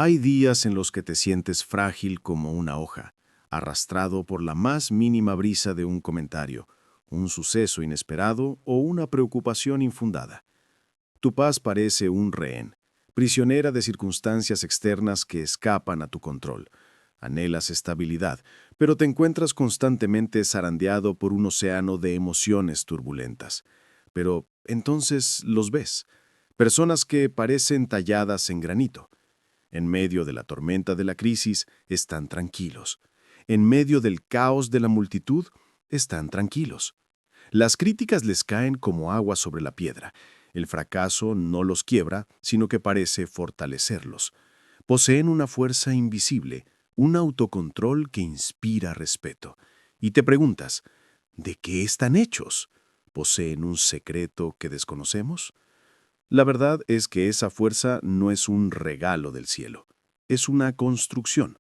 Hay días en los que te sientes frágil como una hoja, arrastrado por la más mínima brisa de un comentario, un suceso inesperado o una preocupación infundada. Tu paz parece un rehén, prisionera de circunstancias externas que escapan a tu control. Anhelas estabilidad, pero te encuentras constantemente zarandeado por un océano de emociones turbulentas. Pero entonces los ves, personas que parecen talladas en granito. En medio de la tormenta de la crisis, están tranquilos. En medio del caos de la multitud, están tranquilos. Las críticas les caen como agua sobre la piedra. El fracaso no los quiebra, sino que parece fortalecerlos. Poseen una fuerza invisible, un autocontrol que inspira respeto. Y te preguntas, ¿de qué están hechos? ¿Poseen un secreto que desconocemos? La verdad es que esa fuerza no es un regalo del cielo, es una construcción,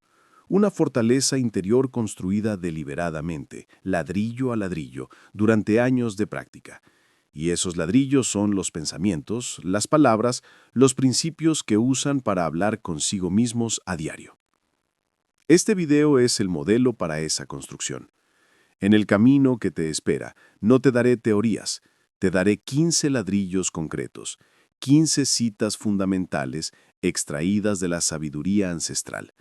una fortaleza interior construida deliberadamente, ladrillo a ladrillo, durante años de práctica. Y esos ladrillos son los pensamientos, las palabras, los principios que usan para hablar consigo mismos a diario. Este video es el modelo para esa construcción. En el camino que te espera, no te daré teorías, te daré 15 ladrillos concretos, 15 citas fundamentales extraídas de la sabiduría ancestral.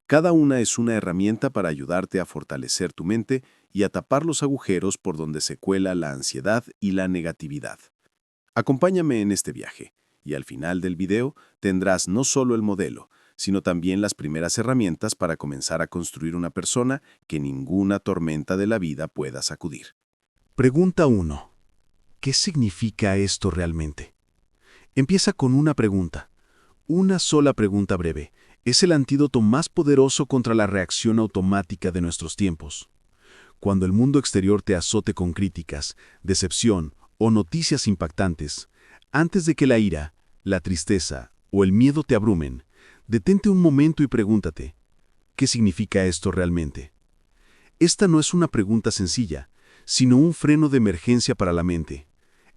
Cada una es una herramienta para ayudarte a fortalecer tu mente y a tapar los agujeros por donde se cuela la ansiedad y la negatividad. Acompáñame en este viaje, y al final del video tendrás no solo el modelo, sino también las primeras herramientas para comenzar a construir una persona que ninguna tormenta de la vida pueda sacudir. Pregunta 1. ¿Qué significa esto realmente? Empieza con una pregunta. Una sola pregunta breve. Es el antídoto más poderoso contra la reacción automática de nuestros tiempos. Cuando el mundo exterior te azote con críticas, decepción o noticias impactantes, antes de que la ira, la tristeza o el miedo te abrumen, detente un momento y pregúntate, ¿qué significa esto realmente? Esta no es una pregunta sencilla, sino un freno de emergencia para la mente.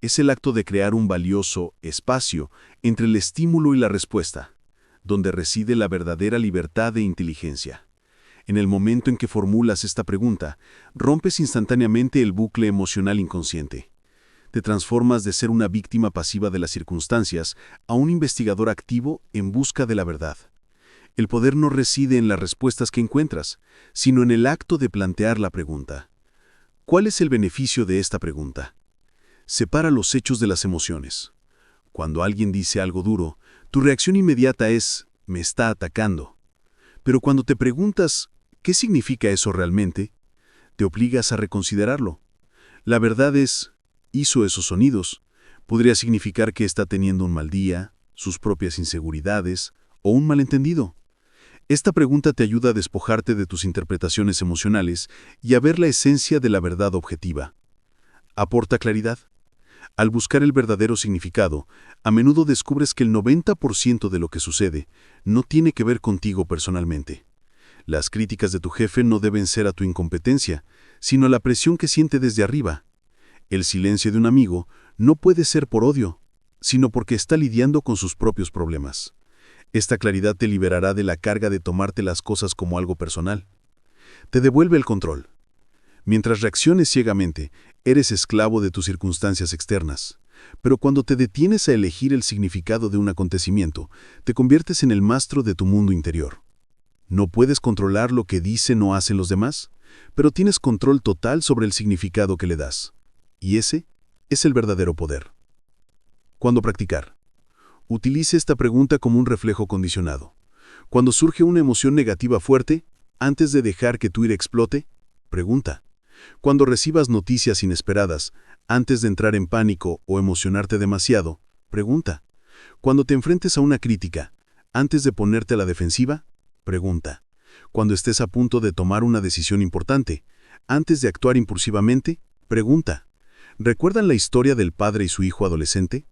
Es el acto de crear un valioso espacio entre el estímulo y la respuesta, donde reside la verdadera libertad e inteligencia. En el momento en que formulas esta pregunta, rompes instantáneamente el bucle emocional inconsciente. Te transformas de ser una víctima pasiva de las circunstancias a un investigador activo en busca de la verdad. El poder no reside en las respuestas que encuentras, sino en el acto de plantear la pregunta. ¿Cuál es el beneficio de esta pregunta? Separa los hechos de las emociones. Cuando alguien dice algo duro, tu reacción inmediata es, me está atacando. Pero cuando te preguntas, ¿qué significa eso realmente?, te obligas a reconsiderarlo. La verdad es, hizo esos sonidos. Podría significar que está teniendo un mal día, sus propias inseguridades o un malentendido. Esta pregunta te ayuda a despojarte de tus interpretaciones emocionales y a ver la esencia de la verdad objetiva. ¿Aporta claridad? Al buscar el verdadero significado, a menudo descubres que el 90% de lo que sucede no tiene que ver contigo personalmente. Las críticas de tu jefe no deben ser a tu incompetencia, sino a la presión que siente desde arriba. El silencio de un amigo no puede ser por odio, sino porque está lidiando con sus propios problemas. Esta claridad te liberará de la carga de tomarte las cosas como algo personal. Te devuelve el control. Mientras reacciones ciegamente, eres esclavo de tus circunstancias externas. Pero cuando te detienes a elegir el significado de un acontecimiento, te conviertes en el maestro de tu mundo interior. No puedes controlar lo que dicen o hacen los demás, pero tienes control total sobre el significado que le das. Y ese es el verdadero poder. ¿Cuándo practicar? Utilice esta pregunta como un reflejo condicionado. Cuando surge una emoción negativa fuerte, antes de dejar que tu ira explote, pregunta. Cuando recibas noticias inesperadas, antes de entrar en pánico o emocionarte demasiado, pregunta. Cuando te enfrentes a una crítica, antes de ponerte a la defensiva, pregunta. Cuando estés a punto de tomar una decisión importante, antes de actuar impulsivamente, pregunta. ¿Recuerdan la historia del padre y su hijo adolescente?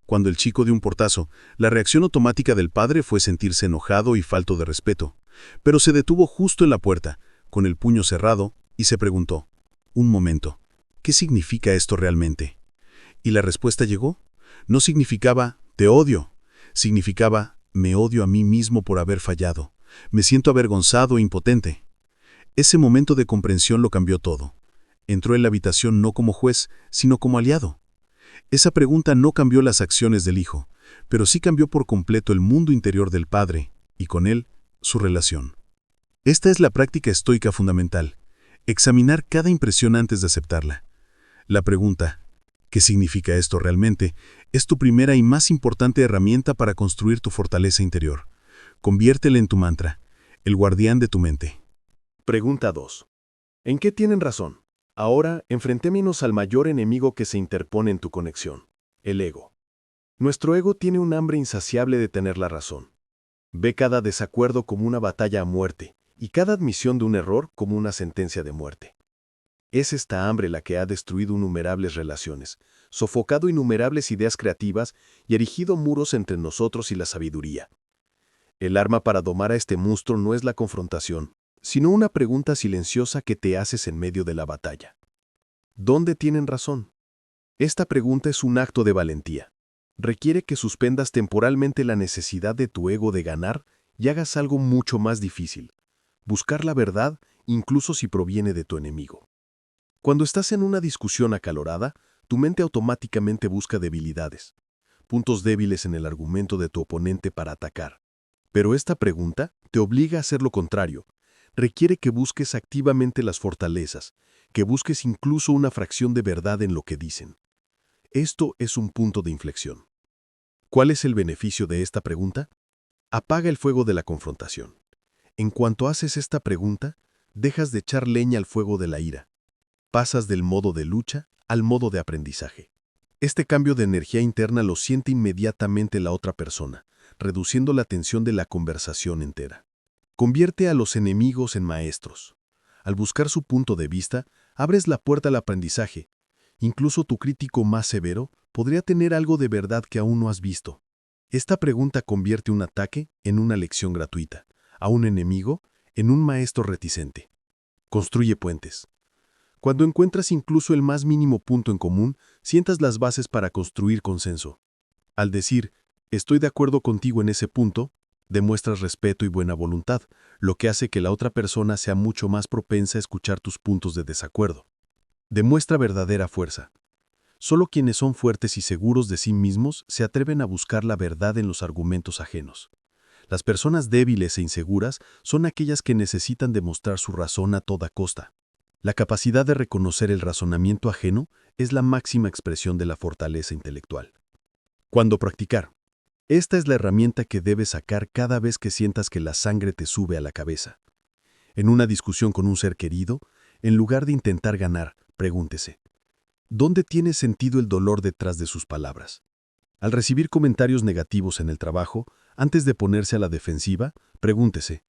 Cuando el chico dio un portazo, la reacción automática del padre fue sentirse enojado y falto de respeto, pero se detuvo justo en la puerta, con el puño cerrado, y se preguntó, un momento, ¿qué significa esto realmente? Y la respuesta llegó. No significaba, te odio, significaba, Me odio a mí mismo por haber fallado. Me siento avergonzado e impotente. Ese momento de comprensión lo cambió todo. Entró en la habitación no como juez, sino como aliado. Esa pregunta no cambió las acciones del hijo, pero sí cambió por completo el mundo interior del padre, y con él, su relación. Esta es la práctica estoica fundamental. Examinar cada impresión antes de aceptarla. La pregunta, ¿qué significa esto realmente?, es tu primera y más importante herramienta para construir tu fortaleza interior. Conviértela en tu mantra, el guardián de tu mente. Pregunta 2. ¿En qué tienen razón? Ahora, enfrentémonos al mayor enemigo que se interpone en tu conexión, el ego. Nuestro ego tiene un hambre insaciable de tener la razón. Ve cada desacuerdo como una batalla a muerte y cada admisión de un error como una sentencia de muerte. Es esta hambre la que ha destruido innumerables relaciones, sofocado innumerables ideas creativas y erigido muros entre nosotros y la sabiduría. El arma para domar a este monstruo no es la confrontación, sino una pregunta silenciosa que te haces en medio de la batalla. ¿Dónde tienen razón? Esta pregunta es un acto de valentía. Requiere que suspendas temporalmente la necesidad de tu ego de ganar y hagas algo mucho más difícil: buscar la verdad, incluso si proviene de tu enemigo. Cuando estás en una discusión acalorada, tu mente automáticamente busca debilidades, puntos débiles en el argumento de tu oponente para atacar. Pero esta pregunta te obliga a hacer lo contrario. Requiere que busques activamente las fortalezas, que busques incluso una fracción de verdad en lo que dicen. Esto es un punto de inflexión. ¿Cuál es el beneficio de esta pregunta? Apaga el fuego de la confrontación. En cuanto haces esta pregunta, dejas de echar leña al fuego de la ira. Pasas del modo de lucha al modo de aprendizaje. Este cambio de energía interna lo siente inmediatamente la otra persona, reduciendo la tensión de la conversación entera. Convierte a los enemigos en maestros. Al buscar su punto de vista, abres la puerta al aprendizaje. Incluso tu crítico más severo podría tener algo de verdad que aún no has visto. Esta pregunta convierte un ataque en una lección gratuita, a un enemigo en un maestro reticente. Construye puentes. Cuando encuentras incluso el más mínimo punto en común, sientas las bases para construir consenso. Al decir, estoy de acuerdo contigo en ese punto, demuestras respeto y buena voluntad, lo que hace que la otra persona sea mucho más propensa a escuchar tus puntos de desacuerdo. Demuestra verdadera fuerza. Solo quienes son fuertes y seguros de sí mismos se atreven a buscar la verdad en los argumentos ajenos. Las personas débiles e inseguras son aquellas que necesitan demostrar su razón a toda costa. La capacidad de reconocer el razonamiento ajeno es la máxima expresión de la fortaleza intelectual. ¿Cuándo practicar? Esta es la herramienta que debes sacar cada vez que sientas que la sangre te sube a la cabeza. En una discusión con un ser querido, en lugar de intentar ganar, pregúntese: ¿dónde tiene sentido el dolor detrás de sus palabras? Al recibir comentarios negativos en el trabajo, antes de ponerse a la defensiva, pregúntese: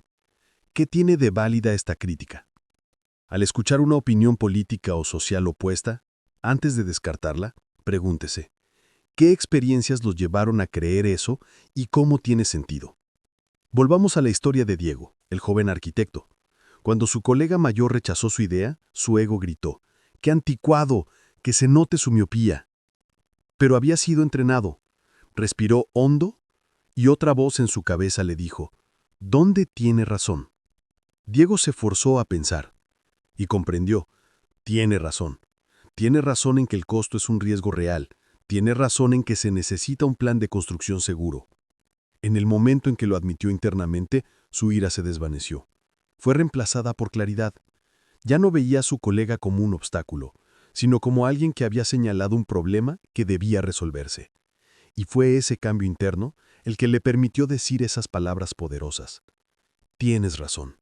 ¿qué tiene de válida esta crítica? Al escuchar una opinión política o social opuesta, antes de descartarla, pregúntese: ¿qué experiencias los llevaron a creer eso y cómo tiene sentido? Volvamos a la historia de Diego, el joven arquitecto. Cuando su colega mayor rechazó su idea, su ego gritó: ¡qué anticuado! ¡Que se note su miopía! Pero había sido entrenado. Respiró hondo y otra voz en su cabeza le dijo: ¿dónde tiene razón? Diego se forzó a pensar y comprendió: tiene razón. Tiene razón en que el costo es un riesgo real. Tiene razón en que se necesita un plan de construcción seguro. En el momento en que lo admitió internamente, su ira se desvaneció. Fue reemplazada por claridad. Ya no veía a su colega como un obstáculo, sino como alguien que había señalado un problema que debía resolverse. Y fue ese cambio interno el que le permitió decir esas palabras poderosas: tienes razón.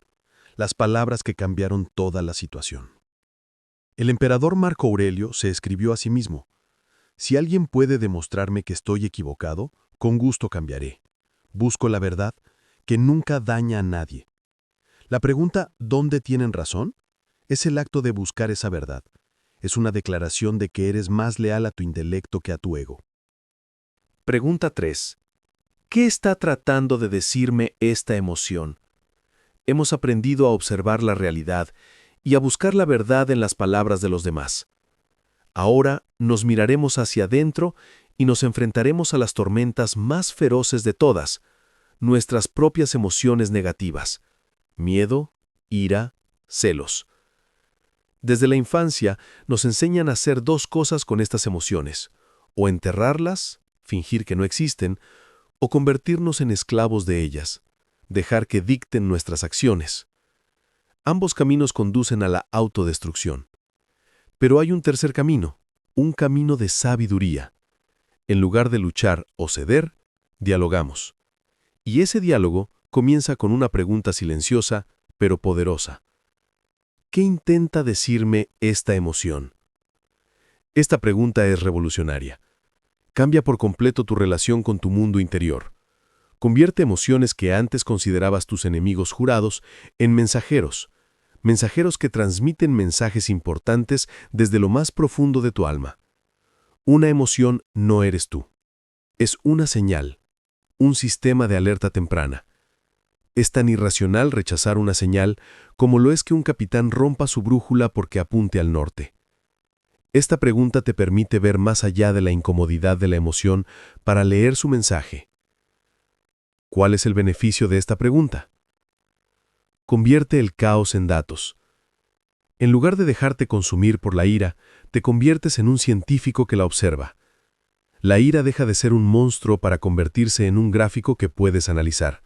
Las palabras que cambiaron toda la situación. El emperador Marco Aurelio se escribió a sí mismo: si alguien puede demostrarme que estoy equivocado, con gusto cambiaré. Busco la verdad, que nunca daña a nadie. La pregunta ¿dónde tienen razón? Es el acto de buscar esa verdad. Es una declaración de que eres más leal a tu intelecto que a tu ego. Pregunta 3. ¿Qué está tratando de decirme esta emoción? Hemos aprendido a observar la realidad y a buscar la verdad en las palabras de los demás. Ahora nos miraremos hacia adentro y nos enfrentaremos a las tormentas más feroces de todas, nuestras propias emociones negativas: miedo, ira, celos. Desde la infancia nos enseñan a hacer dos cosas con estas emociones: o enterrarlas, fingir que no existen, o convertirnos en esclavos de ellas, dejar que dicten nuestras acciones. Ambos caminos conducen a la autodestrucción. Pero hay un tercer camino, un camino de sabiduría. En lugar de luchar o ceder, dialogamos. Y ese diálogo comienza con una pregunta silenciosa, pero poderosa. ¿Qué intenta decirme esta emoción? Esta pregunta es revolucionaria. Cambia por completo tu relación con tu mundo interior. Convierte emociones que antes considerabas tus enemigos jurados en mensajeros, mensajeros que transmiten mensajes importantes desde lo más profundo de tu alma. Una emoción no eres tú. Es una señal, un sistema de alerta temprana. Es tan irracional rechazar una señal como lo es que un capitán rompa su brújula porque apunte al norte. Esta pregunta te permite ver más allá de la incomodidad de la emoción para leer su mensaje. ¿Cuál es el beneficio de esta pregunta? Convierte el caos en datos. En lugar de dejarte consumir por la ira, te conviertes en un científico que la observa. La ira deja de ser un monstruo para convertirse en un gráfico que puedes analizar.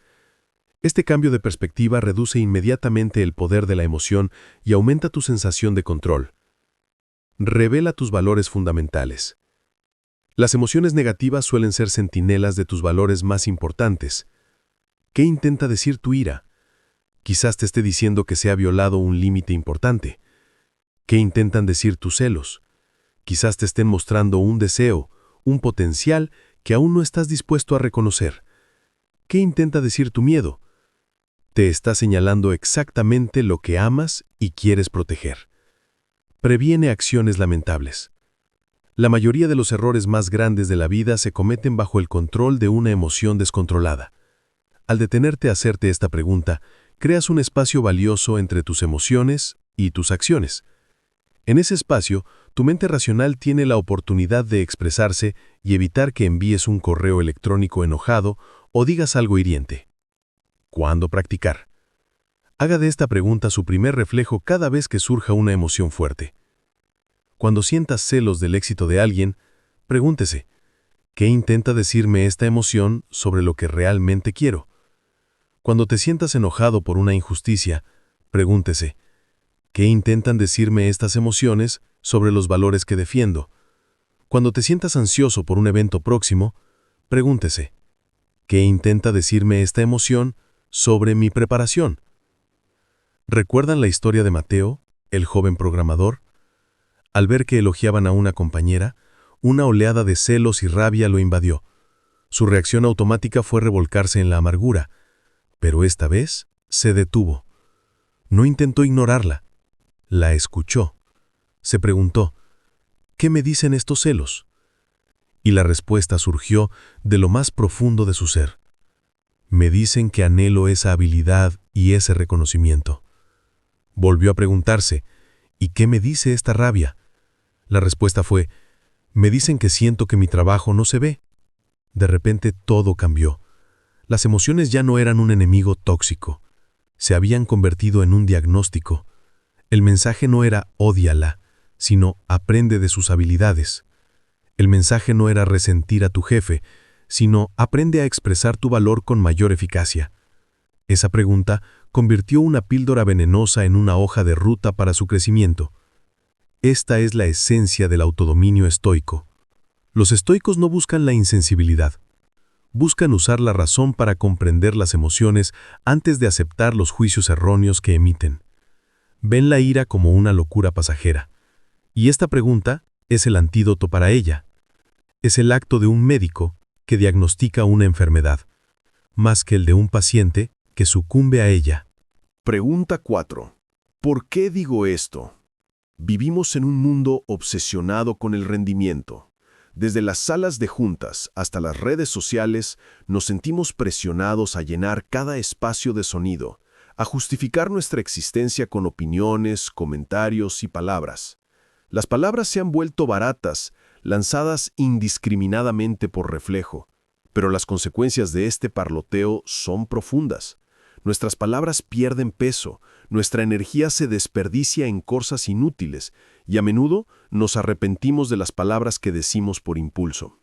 Este cambio de perspectiva reduce inmediatamente el poder de la emoción y aumenta tu sensación de control. Revela tus valores fundamentales. Las emociones negativas suelen ser centinelas de tus valores más importantes. ¿Qué intenta decir tu ira? Quizás te esté diciendo que se ha violado un límite importante. ¿Qué intentan decir tus celos? Quizás te estén mostrando un deseo, un potencial que aún no estás dispuesto a reconocer. ¿Qué intenta decir tu miedo? Te está señalando exactamente lo que amas y quieres proteger. Previene acciones lamentables. La mayoría de los errores más grandes de la vida se cometen bajo el control de una emoción descontrolada. Al detenerte a hacerte esta pregunta, creas un espacio valioso entre tus emociones y tus acciones. En ese espacio, tu mente racional tiene la oportunidad de expresarse y evitar que envíes un correo electrónico enojado o digas algo hiriente. ¿Cuándo practicar? Haga de esta pregunta su primer reflejo cada vez que surja una emoción fuerte. Cuando sientas celos del éxito de alguien, pregúntese, ¿qué intenta decirme esta emoción sobre lo que realmente quiero? Cuando te sientas enojado por una injusticia, pregúntese, ¿qué intentan decirme estas emociones sobre los valores que defiendo? Cuando te sientas ansioso por un evento próximo, pregúntese, ¿qué intenta decirme esta emoción sobre mi preparación? ¿Recuerdan la historia de Mateo, el joven programador? Al ver que elogiaban a una compañera, una oleada de celos y rabia lo invadió. Su reacción automática fue revolcarse en la amargura, pero esta vez se detuvo. No intentó ignorarla, la escuchó. Se preguntó, ¿qué me dicen estos celos? Y la respuesta surgió de lo más profundo de su ser. Me dicen que anhelo esa habilidad y ese reconocimiento. Volvió a preguntarse, ¿y qué me dice esta rabia? La respuesta fue, me dicen que siento que mi trabajo no se ve. De repente todo cambió. Las emociones ya no eran un enemigo tóxico. Se habían convertido en un diagnóstico. El mensaje no era ódiala, sino aprende de sus habilidades. El mensaje no era resentir a tu jefe, sino aprende a expresar tu valor con mayor eficacia. Esa pregunta convirtió una píldora venenosa en una hoja de ruta para su crecimiento. Esta es la esencia del autodominio estoico. Los estoicos no buscan la insensibilidad. Buscan usar la razón para comprender las emociones antes de aceptar los juicios erróneos que emiten. Ven la ira como una locura pasajera. Y esta pregunta es el antídoto para ella. Es el acto de un médico que diagnostica una enfermedad, más que el de un paciente que sucumbe a ella. Pregunta 4. ¿Por qué digo esto? Vivimos en un mundo obsesionado con el rendimiento. Desde las salas de juntas hasta las redes sociales, nos sentimos presionados a llenar cada espacio de sonido, a justificar nuestra existencia con opiniones, comentarios y palabras. Las palabras se han vuelto baratas, lanzadas indiscriminadamente por reflejo, Pero las consecuencias de este parloteo son profundas. Nuestras palabras pierden peso, nuestra energía se desperdicia en cosas inútiles y a menudo nos arrepentimos de las palabras que decimos por impulso.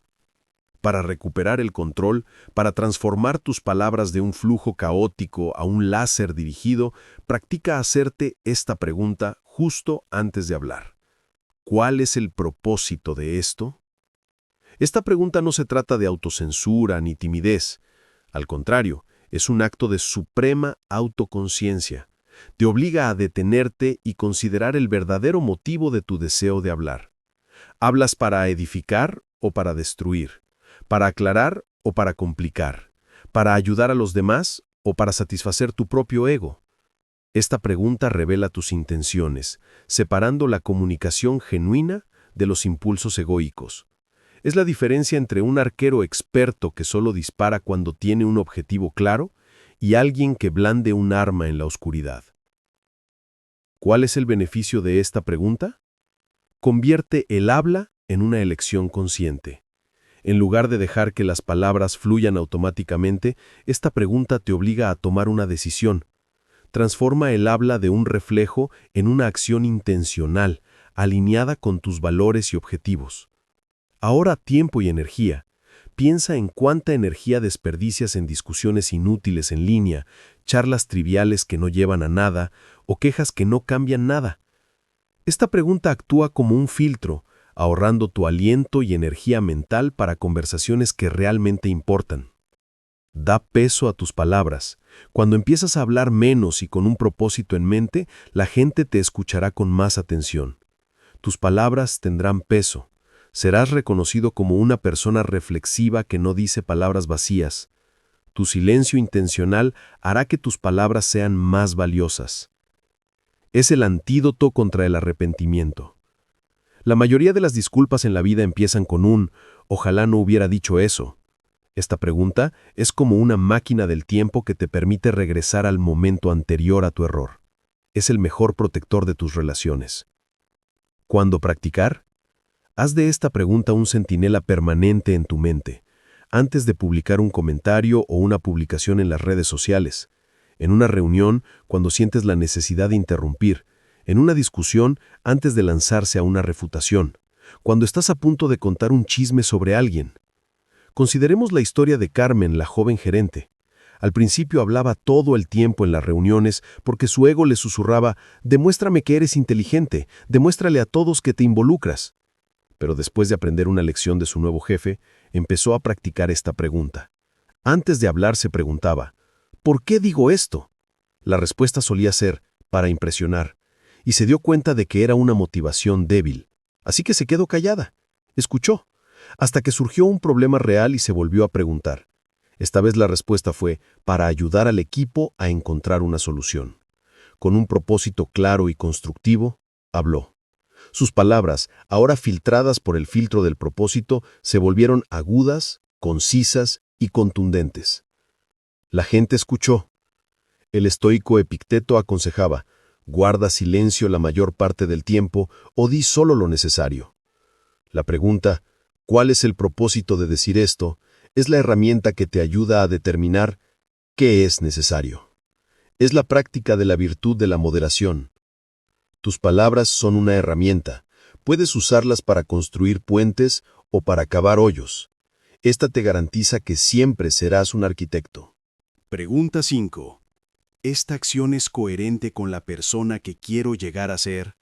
Para recuperar el control, para transformar tus palabras de un flujo caótico a un láser dirigido, practica hacerte esta pregunta justo antes de hablar. ¿Cuál es el propósito de esto? Esta pregunta no se trata de autocensura ni timidez. Al contrario, es un acto de suprema autoconciencia. Te obliga a detenerte y considerar el verdadero motivo de tu deseo de hablar. ¿Hablas para edificar o para destruir? ¿Para aclarar o para complicar? ¿Para ayudar a los demás o para satisfacer tu propio ego? Esta pregunta revela tus intenciones, separando la comunicación genuina de los impulsos egoicos. Es la diferencia entre un arquero experto que solo dispara cuando tiene un objetivo claro y alguien que blande un arma en la oscuridad. ¿Cuál es el beneficio de esta pregunta? Convierte el habla en una elección consciente. En lugar de dejar que las palabras fluyan automáticamente, esta pregunta te obliga a tomar una decisión. Transforma el habla de un reflejo en una acción intencional, alineada con tus valores y objetivos. Ahorra tiempo y energía. Piensa en cuánta energía desperdicias en discusiones inútiles en línea, charlas triviales que no llevan a nada o quejas que no cambian nada. Esta pregunta actúa como un filtro, ahorrando tu aliento y energía mental para conversaciones que realmente importan. Da peso a tus palabras. Cuando empiezas a hablar menos y con un propósito en mente, la gente te escuchará con más atención. Tus palabras tendrán peso. Serás reconocido como una persona reflexiva que no dice palabras vacías. Tu silencio intencional hará que tus palabras sean más valiosas. Es el antídoto contra el arrepentimiento. La mayoría de las disculpas en la vida empiezan con un «ojalá no hubiera dicho eso». Esta pregunta es como una máquina del tiempo que te permite regresar al momento anterior a tu error. Es el mejor protector de tus relaciones. ¿Cuándo practicar? Haz de esta pregunta un centinela permanente en tu mente, antes de publicar un comentario o una publicación en las redes sociales, en una reunión cuando sientes la necesidad de interrumpir, en una discusión antes de lanzarse a una refutación, cuando estás a punto de contar un chisme sobre alguien. Consideremos la historia de Carmen, la joven gerente. Al principio hablaba todo el tiempo en las reuniones porque su ego le susurraba, «Demuéstrame que eres inteligente, demuéstrale a todos que te involucras». Pero después de aprender una lección de su nuevo jefe, empezó a practicar esta pregunta. Antes de hablar se preguntaba, ¿por qué digo esto? La respuesta solía ser, para impresionar, y se dio cuenta de que era una motivación débil. Así que se quedó callada. Escuchó, hasta que surgió un problema real y se volvió a preguntar. Esta vez la respuesta fue, para ayudar al equipo a encontrar una solución. Con un propósito claro y constructivo, habló. Sus palabras, ahora filtradas por el filtro del propósito, se volvieron agudas, concisas y contundentes. La gente escuchó. El estoico Epicteto aconsejaba, guarda silencio la mayor parte del tiempo o di solo lo necesario. La pregunta, ¿cuál es el propósito de decir esto?, es la herramienta que te ayuda a determinar qué es necesario. Es la práctica de la virtud de la moderación. Tus palabras son una herramienta. Puedes usarlas para construir puentes o para cavar hoyos. Esta te garantiza que siempre serás un arquitecto. Pregunta 5. ¿Esta acción es coherente con la persona que quiero llegar a ser?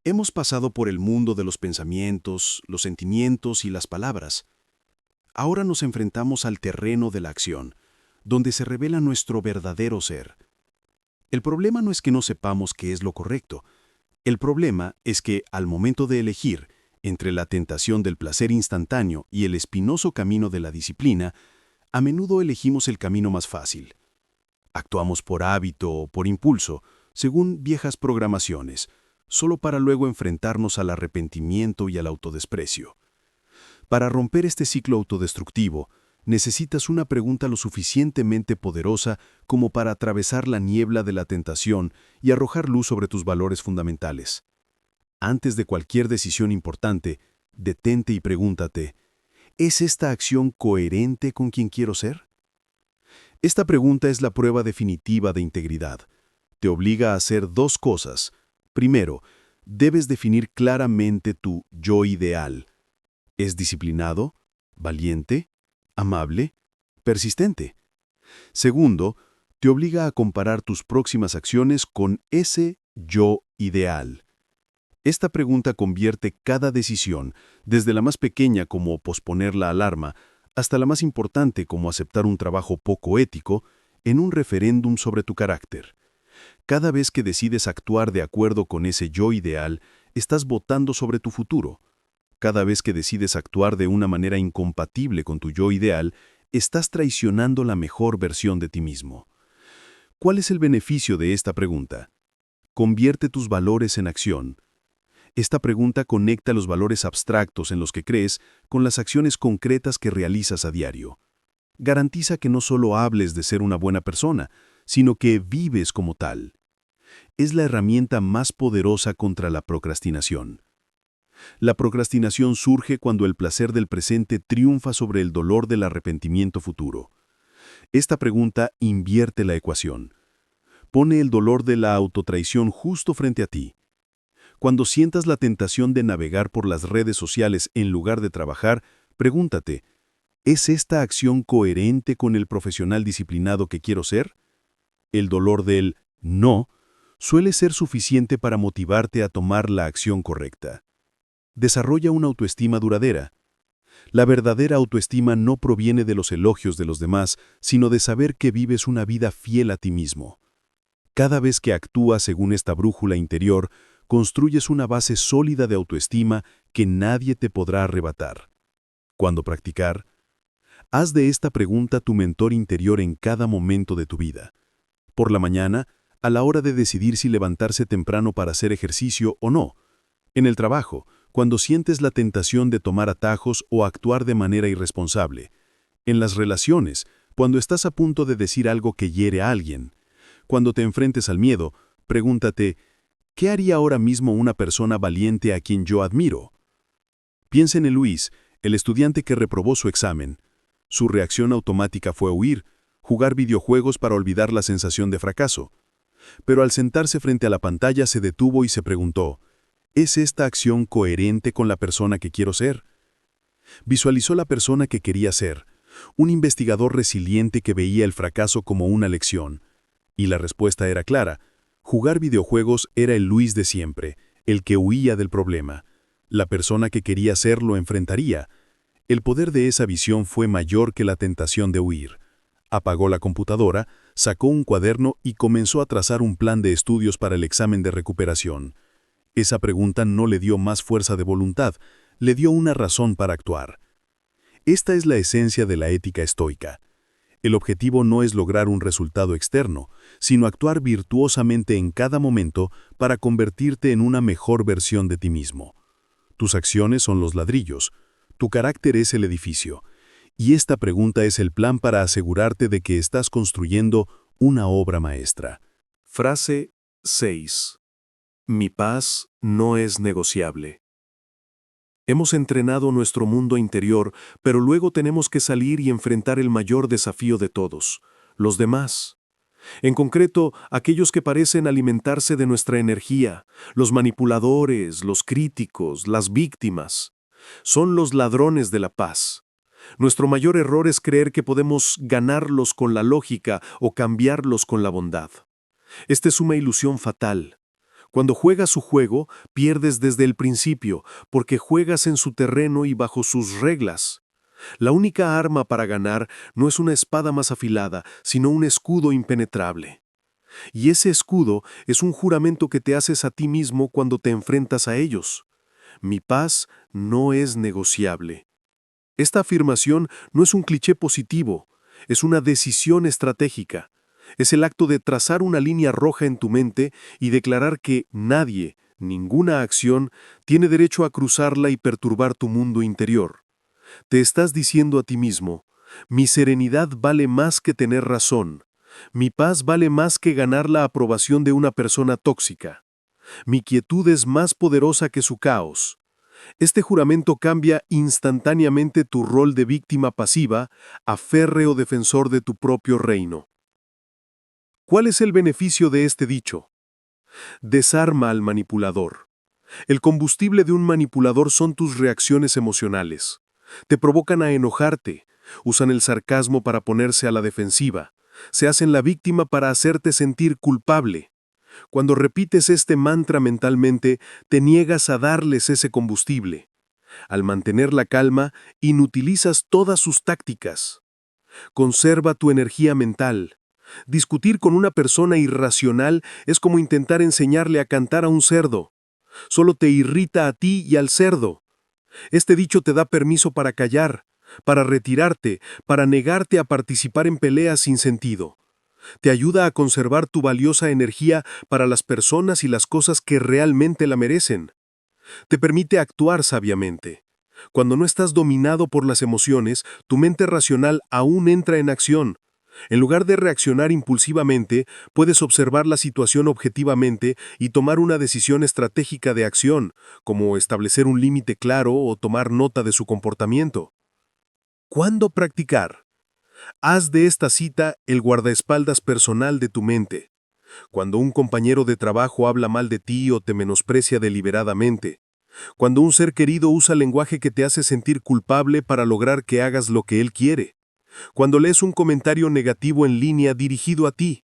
Hemos pasado por el mundo de los pensamientos, los sentimientos y las palabras. Ahora nos enfrentamos al terreno de la acción, donde se revela nuestro verdadero ser. El problema no es que no sepamos qué es lo correcto. El problema es que, al momento de elegir entre la tentación del placer instantáneo y el espinoso camino de la disciplina, a menudo elegimos el camino más fácil. Actuamos por hábito o por impulso, según viejas programaciones, solo para luego enfrentarnos al arrepentimiento y al autodesprecio. Para romper este ciclo autodestructivo, necesitas una pregunta lo suficientemente poderosa como para atravesar la niebla de la tentación y arrojar luz sobre tus valores fundamentales. Antes de cualquier decisión importante, detente y pregúntate, ¿Es esta acción coherente con quien quiero ser? Esta pregunta es la prueba definitiva de integridad. Te obliga a hacer dos cosas. Primero, debes definir claramente tu yo ideal. ¿Es disciplinado, valiente, amable, persistente? Segundo, te obliga a comparar tus próximas acciones con ese yo ideal. Esta pregunta convierte cada decisión, desde la más pequeña como posponer la alarma, hasta la más importante como aceptar un trabajo poco ético, en un referéndum sobre tu carácter. Cada vez que decides actuar de acuerdo con ese yo ideal, estás votando sobre tu futuro. Cada vez que decides actuar de una manera incompatible con tu yo ideal, estás traicionando la mejor versión de ti mismo. ¿Cuál es el beneficio de esta pregunta? Convierte tus valores en acción. Esta pregunta conecta los valores abstractos en los que crees con las acciones concretas que realizas a diario. Garantiza que no solo hables de ser una buena persona, sino que vives como tal. Es la herramienta más poderosa contra la procrastinación. La procrastinación surge cuando el placer del presente triunfa sobre el dolor del arrepentimiento futuro. Esta pregunta invierte la ecuación. Pone el dolor de la autotraición justo frente a ti. Cuando sientas la tentación de navegar por las redes sociales en lugar de trabajar, pregúntate, ¿es esta acción coherente con el profesional disciplinado que quiero ser? El dolor del no suele ser suficiente para motivarte a tomar la acción correcta. Desarrolla una autoestima duradera. La verdadera autoestima no proviene de los elogios de los demás, sino de saber que vives una vida fiel a ti mismo. Cada vez que actúas según esta brújula interior, construyes una base sólida de autoestima que nadie te podrá arrebatar. ¿Cuándo practicar? Haz de esta pregunta tu mentor interior en cada momento de tu vida. Por la mañana, a la hora de decidir si levantarse temprano para hacer ejercicio o no. En el trabajo, cuando sientes la tentación de tomar atajos o actuar de manera irresponsable. En las relaciones, cuando estás a punto de decir algo que hiere a alguien. Cuando te enfrentes al miedo, pregúntate, ¿qué haría ahora mismo una persona valiente a quien yo admiro? Piensa en Luis, el estudiante que reprobó su examen. Su reacción automática fue huir, jugar videojuegos para olvidar la sensación de fracaso. Pero al sentarse frente a la pantalla se detuvo y se preguntó, ¿es esta acción coherente con la persona que quiero ser? Visualizó la persona que quería ser, un investigador resiliente que veía el fracaso como una lección. Y la respuesta era clara. Jugar videojuegos era el Luis de siempre, el que huía del problema. La persona que quería ser lo enfrentaría. El poder de esa visión fue mayor que la tentación de huir. Apagó la computadora, sacó un cuaderno y comenzó a trazar un plan de estudios para el examen de recuperación. Esa pregunta no le dio más fuerza de voluntad, le dio una razón para actuar. Esta es la esencia de la ética estoica. El objetivo no es lograr un resultado externo, sino actuar virtuosamente en cada momento para convertirte en una mejor versión de ti mismo. Tus acciones son los ladrillos, tu carácter es el edificio, y esta pregunta es el plan para asegurarte de que estás construyendo una obra maestra. Frase 6. Mi paz no es negociable. Hemos entrenado nuestro mundo interior, pero luego tenemos que salir y enfrentar el mayor desafío de todos, los demás. En concreto, aquellos que parecen alimentarse de nuestra energía, los manipuladores, los críticos, las víctimas. Son los ladrones de la paz. Nuestro mayor error es creer que podemos ganarlos con la lógica o cambiarlos con la bondad. Esta es una ilusión fatal. Cuando juegas su juego, pierdes desde el principio, porque juegas en su terreno y bajo sus reglas. La única arma para ganar no es una espada más afilada, sino un escudo impenetrable. Y ese escudo es un juramento que te haces a ti mismo cuando te enfrentas a ellos. Mi paz no es negociable. Esta afirmación no es un cliché positivo, es una decisión estratégica. Es el acto de trazar una línea roja en tu mente y declarar que nadie, ninguna acción, tiene derecho a cruzarla y perturbar tu mundo interior. Te estás diciendo a ti mismo, mi serenidad vale más que tener razón, mi paz vale más que ganar la aprobación de una persona tóxica, mi quietud es más poderosa que su caos. Este juramento cambia instantáneamente tu rol de víctima pasiva a férreo defensor de tu propio reino. ¿Cuál es el beneficio de este dicho? Desarma al manipulador. El combustible de un manipulador son tus reacciones emocionales. Te provocan a enojarte, usan el sarcasmo para ponerse a la defensiva, se hacen la víctima para hacerte sentir culpable. Cuando repites este mantra mentalmente, te niegas a darles ese combustible. Al mantener la calma, inutilizas todas sus tácticas. Conserva tu energía mental. Discutir con una persona irracional es como intentar enseñarle a cantar a un cerdo. Solo te irrita a ti y al cerdo. Este dicho te da permiso para callar, para retirarte, para negarte a participar en peleas sin sentido. Te ayuda a conservar tu valiosa energía para las personas y las cosas que realmente la merecen. Te permite actuar sabiamente. Cuando no estás dominado por las emociones, tu mente racional aún entra en acción. En lugar de reaccionar impulsivamente, puedes observar la situación objetivamente y tomar una decisión estratégica de acción, como establecer un límite claro o tomar nota de su comportamiento. ¿Cuándo practicar? Haz de esta cita el guardaespaldas personal de tu mente. Cuando un compañero de trabajo habla mal de ti o te menosprecia deliberadamente. Cuando un ser querido usa lenguaje que te hace sentir culpable para lograr que hagas lo que él quiere. Cuando lees un comentario negativo en línea dirigido a ti.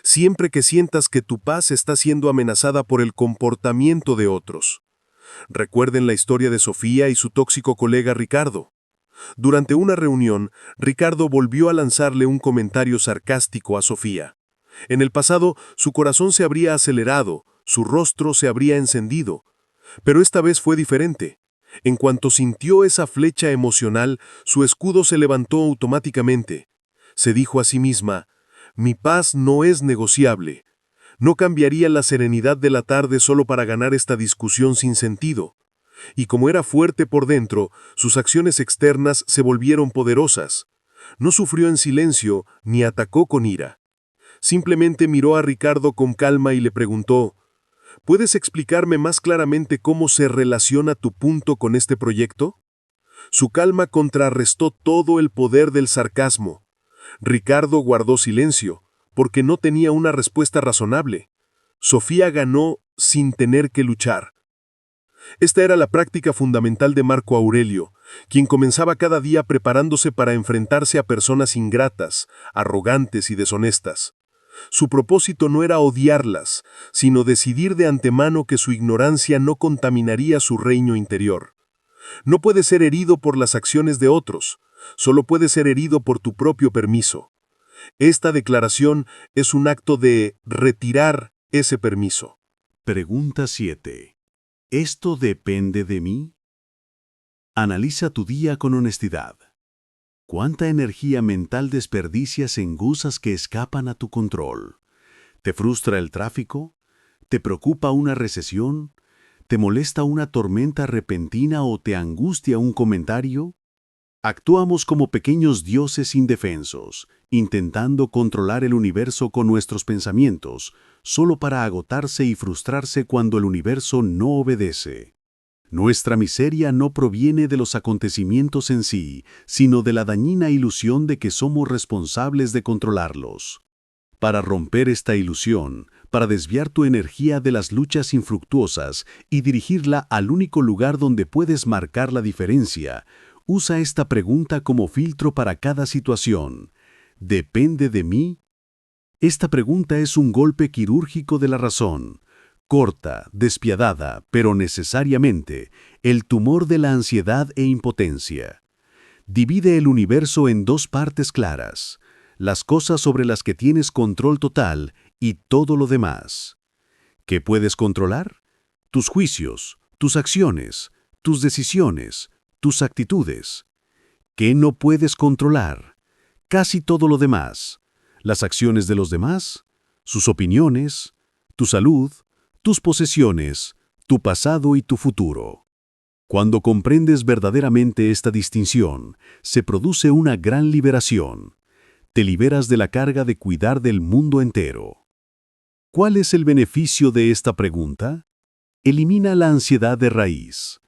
Siempre que sientas que tu paz está siendo amenazada por el comportamiento de otros. Recuerden la historia de Sofía y su tóxico colega Ricardo. Durante una reunión, Ricardo volvió a lanzarle un comentario sarcástico a Sofía. En el pasado, su corazón se habría acelerado, su rostro se habría encendido. Pero esta vez fue diferente. En cuanto sintió esa flecha emocional, su escudo se levantó automáticamente. Se dijo a sí misma, «Mi paz no es negociable. No cambiaría la serenidad de la tarde solo para ganar esta discusión sin sentido». Y como era fuerte por dentro, sus acciones externas se volvieron poderosas. No sufrió en silencio ni atacó con ira. Simplemente miró a Ricardo con calma y le preguntó, ¿puedes explicarme más claramente cómo se relaciona tu punto con este proyecto? Su calma contrarrestó todo el poder del sarcasmo. Ricardo guardó silencio, porque no tenía una respuesta razonable. Sofía ganó sin tener que luchar. Esta era la práctica fundamental de Marco Aurelio, quien comenzaba cada día preparándose para enfrentarse a personas ingratas, arrogantes y deshonestas. Su propósito no era odiarlas, sino decidir de antemano que su ignorancia no contaminaría su reino interior. No puedes ser herido por las acciones de otros, solo puedes ser herido por tu propio permiso. Esta declaración es un acto de retirar ese permiso. Pregunta 7. ¿Esto depende de mí? Analiza tu día con honestidad. ¿Cuánta energía mental desperdicias en gusas que escapan a tu control? ¿Te frustra el tráfico? ¿Te preocupa una recesión? ¿Te molesta una tormenta repentina o te angustia un comentario? Actuamos como pequeños dioses indefensos, intentando controlar el universo con nuestros pensamientos, solo para agotarse y frustrarse cuando el universo no obedece. Nuestra miseria no proviene de los acontecimientos en sí, sino de la dañina ilusión de que somos responsables de controlarlos. Para romper esta ilusión, para desviar tu energía de las luchas infructuosas y dirigirla al único lugar donde puedes marcar la diferencia, usa esta pregunta como filtro para cada situación. ¿Depende de mí? Esta pregunta es un golpe quirúrgico de la razón. Corta, despiadada, pero necesariamente, el tumor de la ansiedad e impotencia. Divide el universo en dos partes claras, las cosas sobre las que tienes control total y todo lo demás. ¿Qué puedes controlar? Tus juicios, tus acciones, tus decisiones, tus actitudes. ¿Qué no puedes controlar? Casi todo lo demás. Las acciones de los demás, sus opiniones, tu salud, tus posesiones, tu pasado y tu futuro. Cuando comprendes verdaderamente esta distinción, se produce una gran liberación. Te liberas de la carga de cuidar del mundo entero. ¿Cuál es el beneficio de esta pregunta? Elimina la ansiedad de raíz.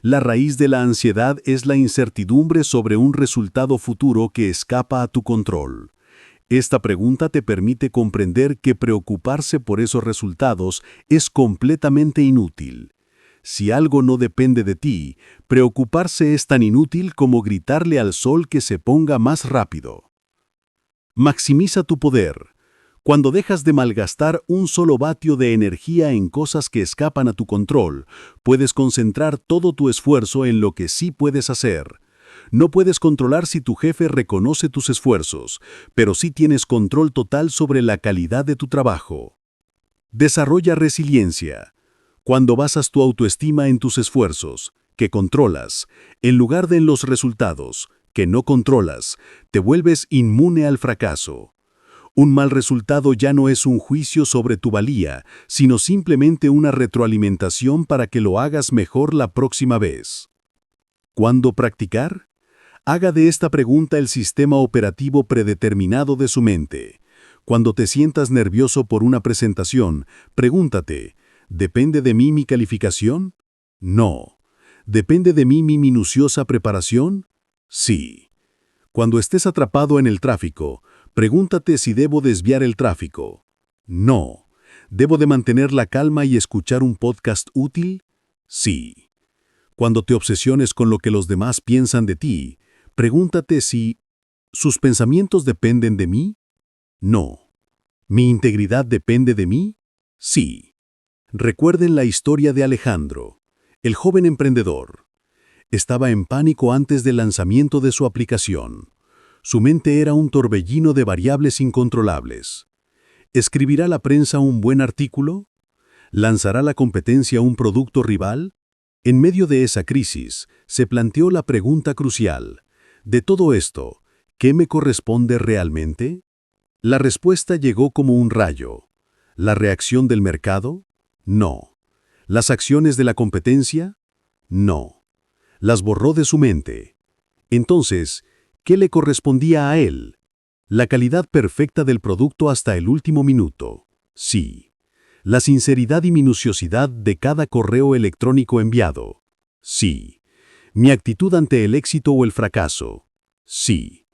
La raíz de la ansiedad es la incertidumbre sobre un resultado futuro que escapa a tu control. Esta pregunta te permite comprender que preocuparse por esos resultados es completamente inútil. Si algo no depende de ti, preocuparse es tan inútil como gritarle al sol que se ponga más rápido. Maximiza tu poder. Cuando dejas de malgastar un solo vatio de energía en cosas que escapan a tu control, puedes concentrar todo tu esfuerzo en lo que sí puedes hacer. No puedes controlar si tu jefe reconoce tus esfuerzos, pero sí tienes control total sobre la calidad de tu trabajo. Desarrolla resiliencia. Cuando basas tu autoestima en tus esfuerzos, que controlas, en lugar de en los resultados, que no controlas, te vuelves inmune al fracaso. Un mal resultado ya no es un juicio sobre tu valía, sino simplemente una retroalimentación para que lo hagas mejor la próxima vez. ¿Cuándo practicar? Haga de esta pregunta el sistema operativo predeterminado de su mente. Cuando te sientas nervioso por una presentación, pregúntate, ¿depende de mí mi calificación? No. ¿Depende de mí mi minuciosa preparación? Sí. Cuando estés atrapado en el tráfico, pregúntate si debo desviar el tráfico. No. ¿Debo de mantener la calma y escuchar un podcast útil? Sí. Cuando te obsesiones con lo que los demás piensan de ti, pregúntate si ¿sus pensamientos dependen de mí? No. ¿Mi integridad depende de mí? Sí. Recuerden la historia de Alejandro, el joven emprendedor. Estaba en pánico antes del lanzamiento de su aplicación. Su mente era un torbellino de variables incontrolables. ¿Escribirá la prensa un buen artículo? ¿Lanzará la competencia un producto rival? En medio de esa crisis, se planteó la pregunta crucial: ¿de todo esto, qué me corresponde realmente? La respuesta llegó como un rayo. ¿La reacción del mercado? No. ¿Las acciones de la competencia? No. Las borró de su mente. Entonces, ¿qué le correspondía a él? La calidad perfecta del producto hasta el último minuto. Sí. La sinceridad y minuciosidad de cada correo electrónico enviado. Sí. Mi actitud ante el éxito o el fracaso. Sí.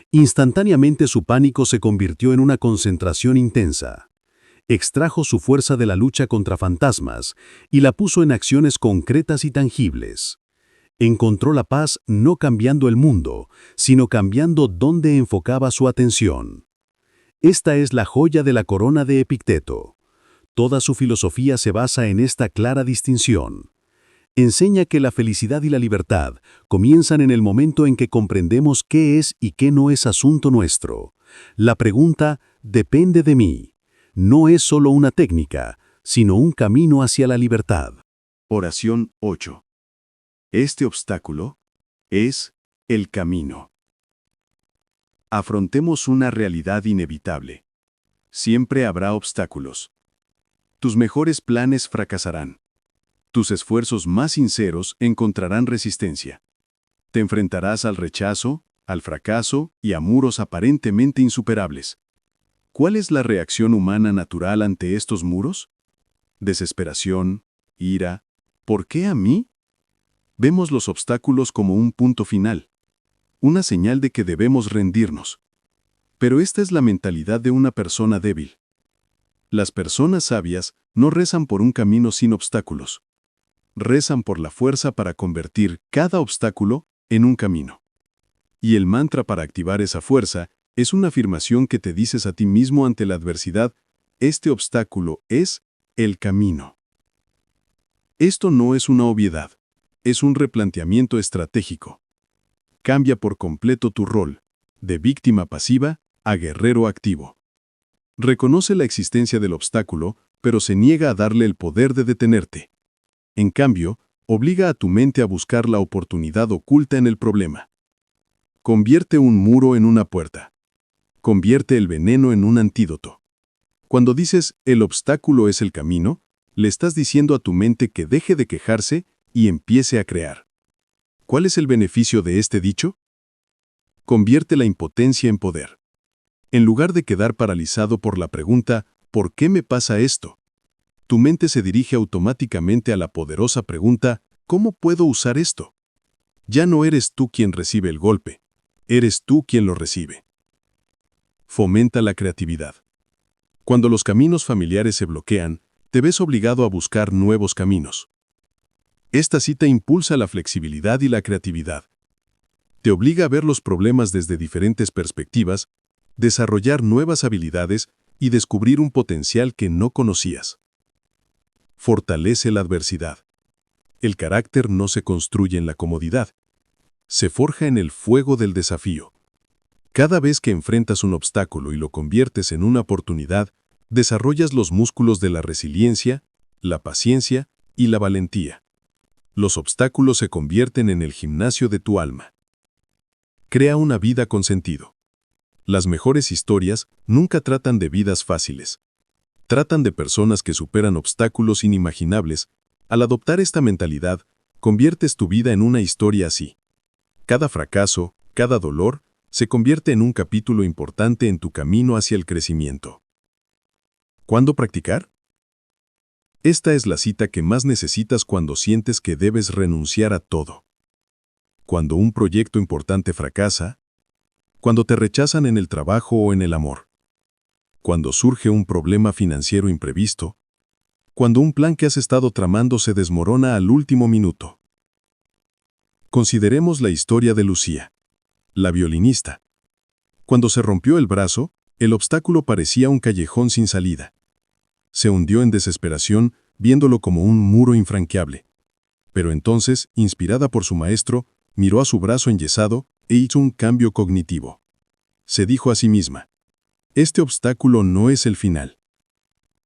Instantáneamente su pánico se convirtió en una concentración intensa. Extrajo su fuerza de la lucha contra fantasmas y la puso en acciones concretas y tangibles. Encontró la paz no cambiando el mundo, sino cambiando dónde enfocaba su atención. Esta es la joya de la corona de Epicteto. Toda su filosofía se basa en esta clara distinción. Enseña que la felicidad y la libertad comienzan en el momento en que comprendemos qué es y qué no es asunto nuestro. La pregunta «¿depende de mí?» no es solo una técnica, sino un camino hacia la libertad. Oración 8. Este obstáculo es el camino. Afrontemos una realidad inevitable. Siempre habrá obstáculos. Tus mejores planes fracasarán. Tus esfuerzos más sinceros encontrarán resistencia. Te enfrentarás al rechazo, al fracaso y a muros aparentemente insuperables. ¿Cuál es la reacción humana natural ante estos muros? Desesperación, ira. ¿Por qué a mí? Vemos los obstáculos como un punto final, una señal de que debemos rendirnos. Pero esta es la mentalidad de una persona débil. Las personas sabias no rezan por un camino sin obstáculos. Rezan por la fuerza para convertir cada obstáculo en un camino. Y el mantra para activar esa fuerza es una afirmación que te dices a ti mismo ante la adversidad: este obstáculo es el camino. Esto no es una obviedad, es un replanteamiento estratégico. Cambia por completo tu rol, de víctima pasiva a guerrero activo. Reconoce la existencia del obstáculo, pero se niega a darle el poder de detenerte. En cambio, obliga a tu mente a buscar la oportunidad oculta en el problema. Convierte un muro en una puerta. Convierte el veneno en un antídoto. Cuando dices «el obstáculo es el camino», le estás diciendo a tu mente que deje de quejarse y empiece a crear. ¿Cuál es el beneficio de este dicho? Convierte la impotencia en poder. En lugar de quedar paralizado por la pregunta «¿por qué me pasa esto?», tu mente se dirige automáticamente a la poderosa pregunta ¿cómo puedo usar esto? Ya no eres tú quien recibe el golpe, eres tú quien lo recibe. Fomenta la creatividad. Cuando los caminos familiares se bloquean, te ves obligado a buscar nuevos caminos. Esta cita impulsa la flexibilidad y la creatividad. Te obliga a ver los problemas desde diferentes perspectivas, desarrollar nuevas habilidades y descubrir un potencial que no conocías. Fortalece la adversidad. El carácter no se construye en la comodidad, se forja en el fuego del desafío. Cada vez que enfrentas un obstáculo y lo conviertes en una oportunidad, desarrollas los músculos de la resiliencia, la paciencia y la valentía. Los obstáculos se convierten en el gimnasio de tu alma. Crea una vida con sentido. Las mejores historias nunca tratan de vidas fáciles. Tratan de personas que superan obstáculos inimaginables. Al adoptar esta mentalidad, conviertes tu vida en una historia así. Cada fracaso, cada dolor, se convierte en un capítulo importante en tu camino hacia el crecimiento. ¿Cuándo practicar? Esta es la cita que más necesitas cuando sientes que debes renunciar a todo. Cuando un proyecto importante fracasa, cuando te rechazan en el trabajo o en el amor, cuando surge un problema financiero imprevisto, cuando un plan que has estado tramando se desmorona al último minuto. Consideremos la historia de Lucía, la violinista. Cuando se rompió el brazo, el obstáculo parecía un callejón sin salida. Se hundió en desesperación, viéndolo como un muro infranqueable. Pero entonces, inspirada por su maestro, miró a su brazo enyesado e hizo un cambio cognitivo. Se dijo a sí misma: este obstáculo no es el final.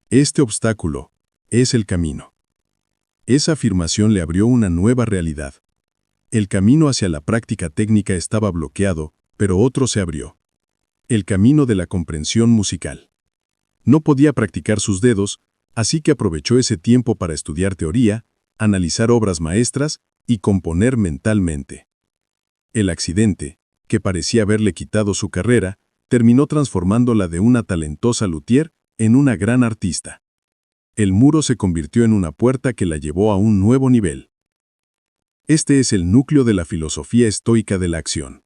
Este obstáculo es el camino. Esa afirmación le abrió una nueva realidad. El camino hacia la práctica técnica estaba bloqueado, pero otro se abrió. El camino de la comprensión musical. No podía practicar sus dedos, así que aprovechó ese tiempo para estudiar teoría, analizar obras maestras y componer mentalmente. El accidente, que parecía haberle quitado su carrera, terminó transformándola de una talentosa luthier en una gran artista. El muro se convirtió en una puerta que la llevó a un nuevo nivel. Este es el núcleo de la filosofía estoica de la acción.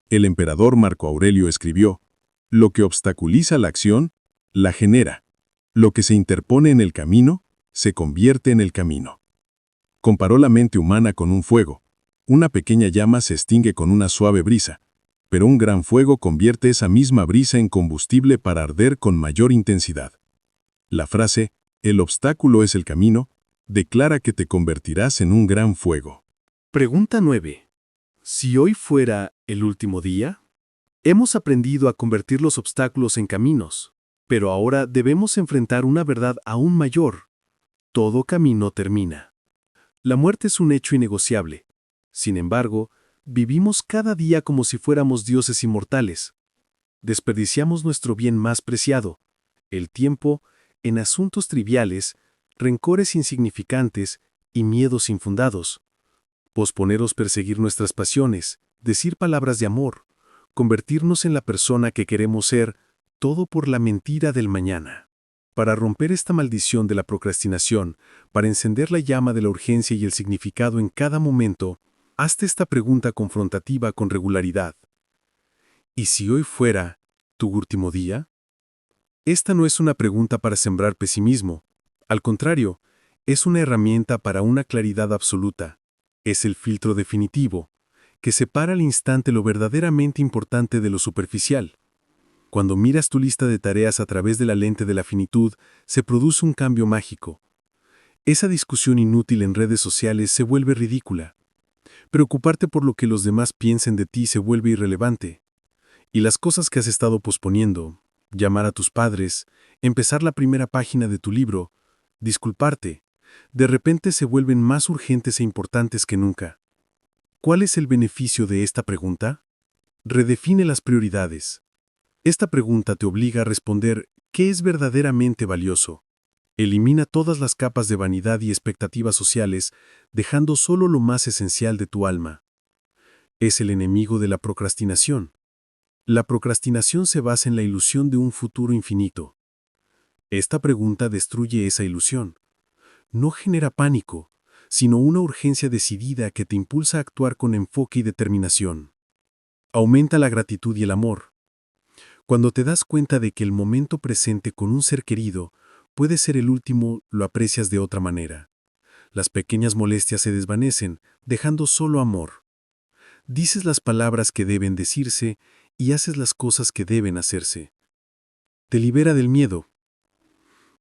El emperador Marco Aurelio escribió: lo que obstaculiza la acción, la genera. Lo que se interpone en el camino, se convierte en el camino. Comparó la mente humana con un fuego. Una pequeña llama se extingue con una suave brisa, pero un gran fuego convierte esa misma brisa en combustible para arder con mayor intensidad. La frase, el obstáculo es el camino, declara que te convertirás en un gran fuego. Pregunta 9. Si hoy fuera el último día, hemos aprendido a convertir los obstáculos en caminos, pero ahora debemos enfrentar una verdad aún mayor. Todo camino termina. La muerte es un hecho innegociable. Sin embargo, vivimos cada día como si fuéramos dioses inmortales. Desperdiciamos nuestro bien más preciado, el tiempo, en asuntos triviales, rencores insignificantes y miedos infundados. Posponeros perseguir nuestras pasiones, decir palabras de amor, convertirnos en la persona que queremos ser, todo por la mentira del mañana. Para romper esta maldición de la procrastinación, para encender la llama de la urgencia y el significado en cada momento, hazte esta pregunta confrontativa con regularidad. ¿Y si hoy fuera tu último día? Esta no es una pregunta para sembrar pesimismo. Al contrario, es una herramienta para una claridad absoluta. Es el filtro definitivo, que separa al instante lo verdaderamente importante de lo superficial. Cuando miras tu lista de tareas a través de la lente de la finitud, se produce un cambio mágico. Esa discusión inútil en redes sociales se vuelve ridícula. Preocuparte por lo que los demás piensen de ti se vuelve irrelevante. Y las cosas que has estado posponiendo, llamar a tus padres, empezar la primera página de tu libro, disculparte, de repente se vuelven más urgentes e importantes que nunca. ¿Cuál es el beneficio de esta pregunta? Redefine las prioridades. Esta pregunta te obliga a responder ¿qué es verdaderamente valioso? Elimina todas las capas de vanidad y expectativas sociales, dejando solo lo más esencial de tu alma. Es el enemigo de la procrastinación. La procrastinación se basa en la ilusión de un futuro infinito. Esta pregunta destruye esa ilusión. No genera pánico, sino una urgencia decidida que te impulsa a actuar con enfoque y determinación. Aumenta la gratitud y el amor. Cuando te das cuenta de que el momento presente con un ser querido puede ser el último, lo aprecias de otra manera. Las pequeñas molestias se desvanecen, dejando solo amor. Dices las palabras que deben decirse y haces las cosas que deben hacerse. Te libera del miedo.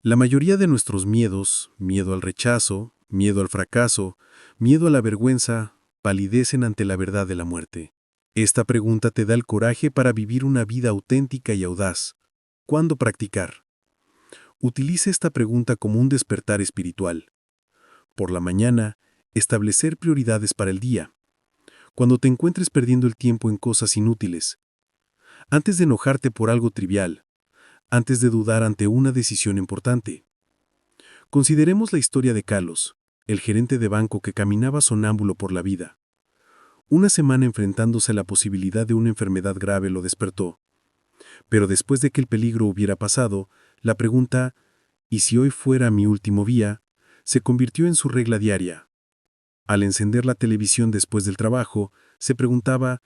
La mayoría de nuestros miedos, miedo al rechazo, miedo al fracaso, miedo a la vergüenza, palidecen ante la verdad de la muerte. Esta pregunta te da el coraje para vivir una vida auténtica y audaz. ¿Cuándo practicar? Utiliza esta pregunta como un despertar espiritual. Por la mañana, establecer prioridades para el día. Cuando te encuentres perdiendo el tiempo en cosas inútiles. Antes de enojarte por algo trivial. Antes de dudar ante una decisión importante. Consideremos la historia de Carlos, el gerente de banco que caminaba sonámbulo por la vida. Una semana enfrentándose a la posibilidad de una enfermedad grave lo despertó. Pero después de que el peligro hubiera pasado, la pregunta, ¿y si hoy fuera mi último día?, se convirtió en su regla diaria. Al encender la televisión después del trabajo, se preguntaba,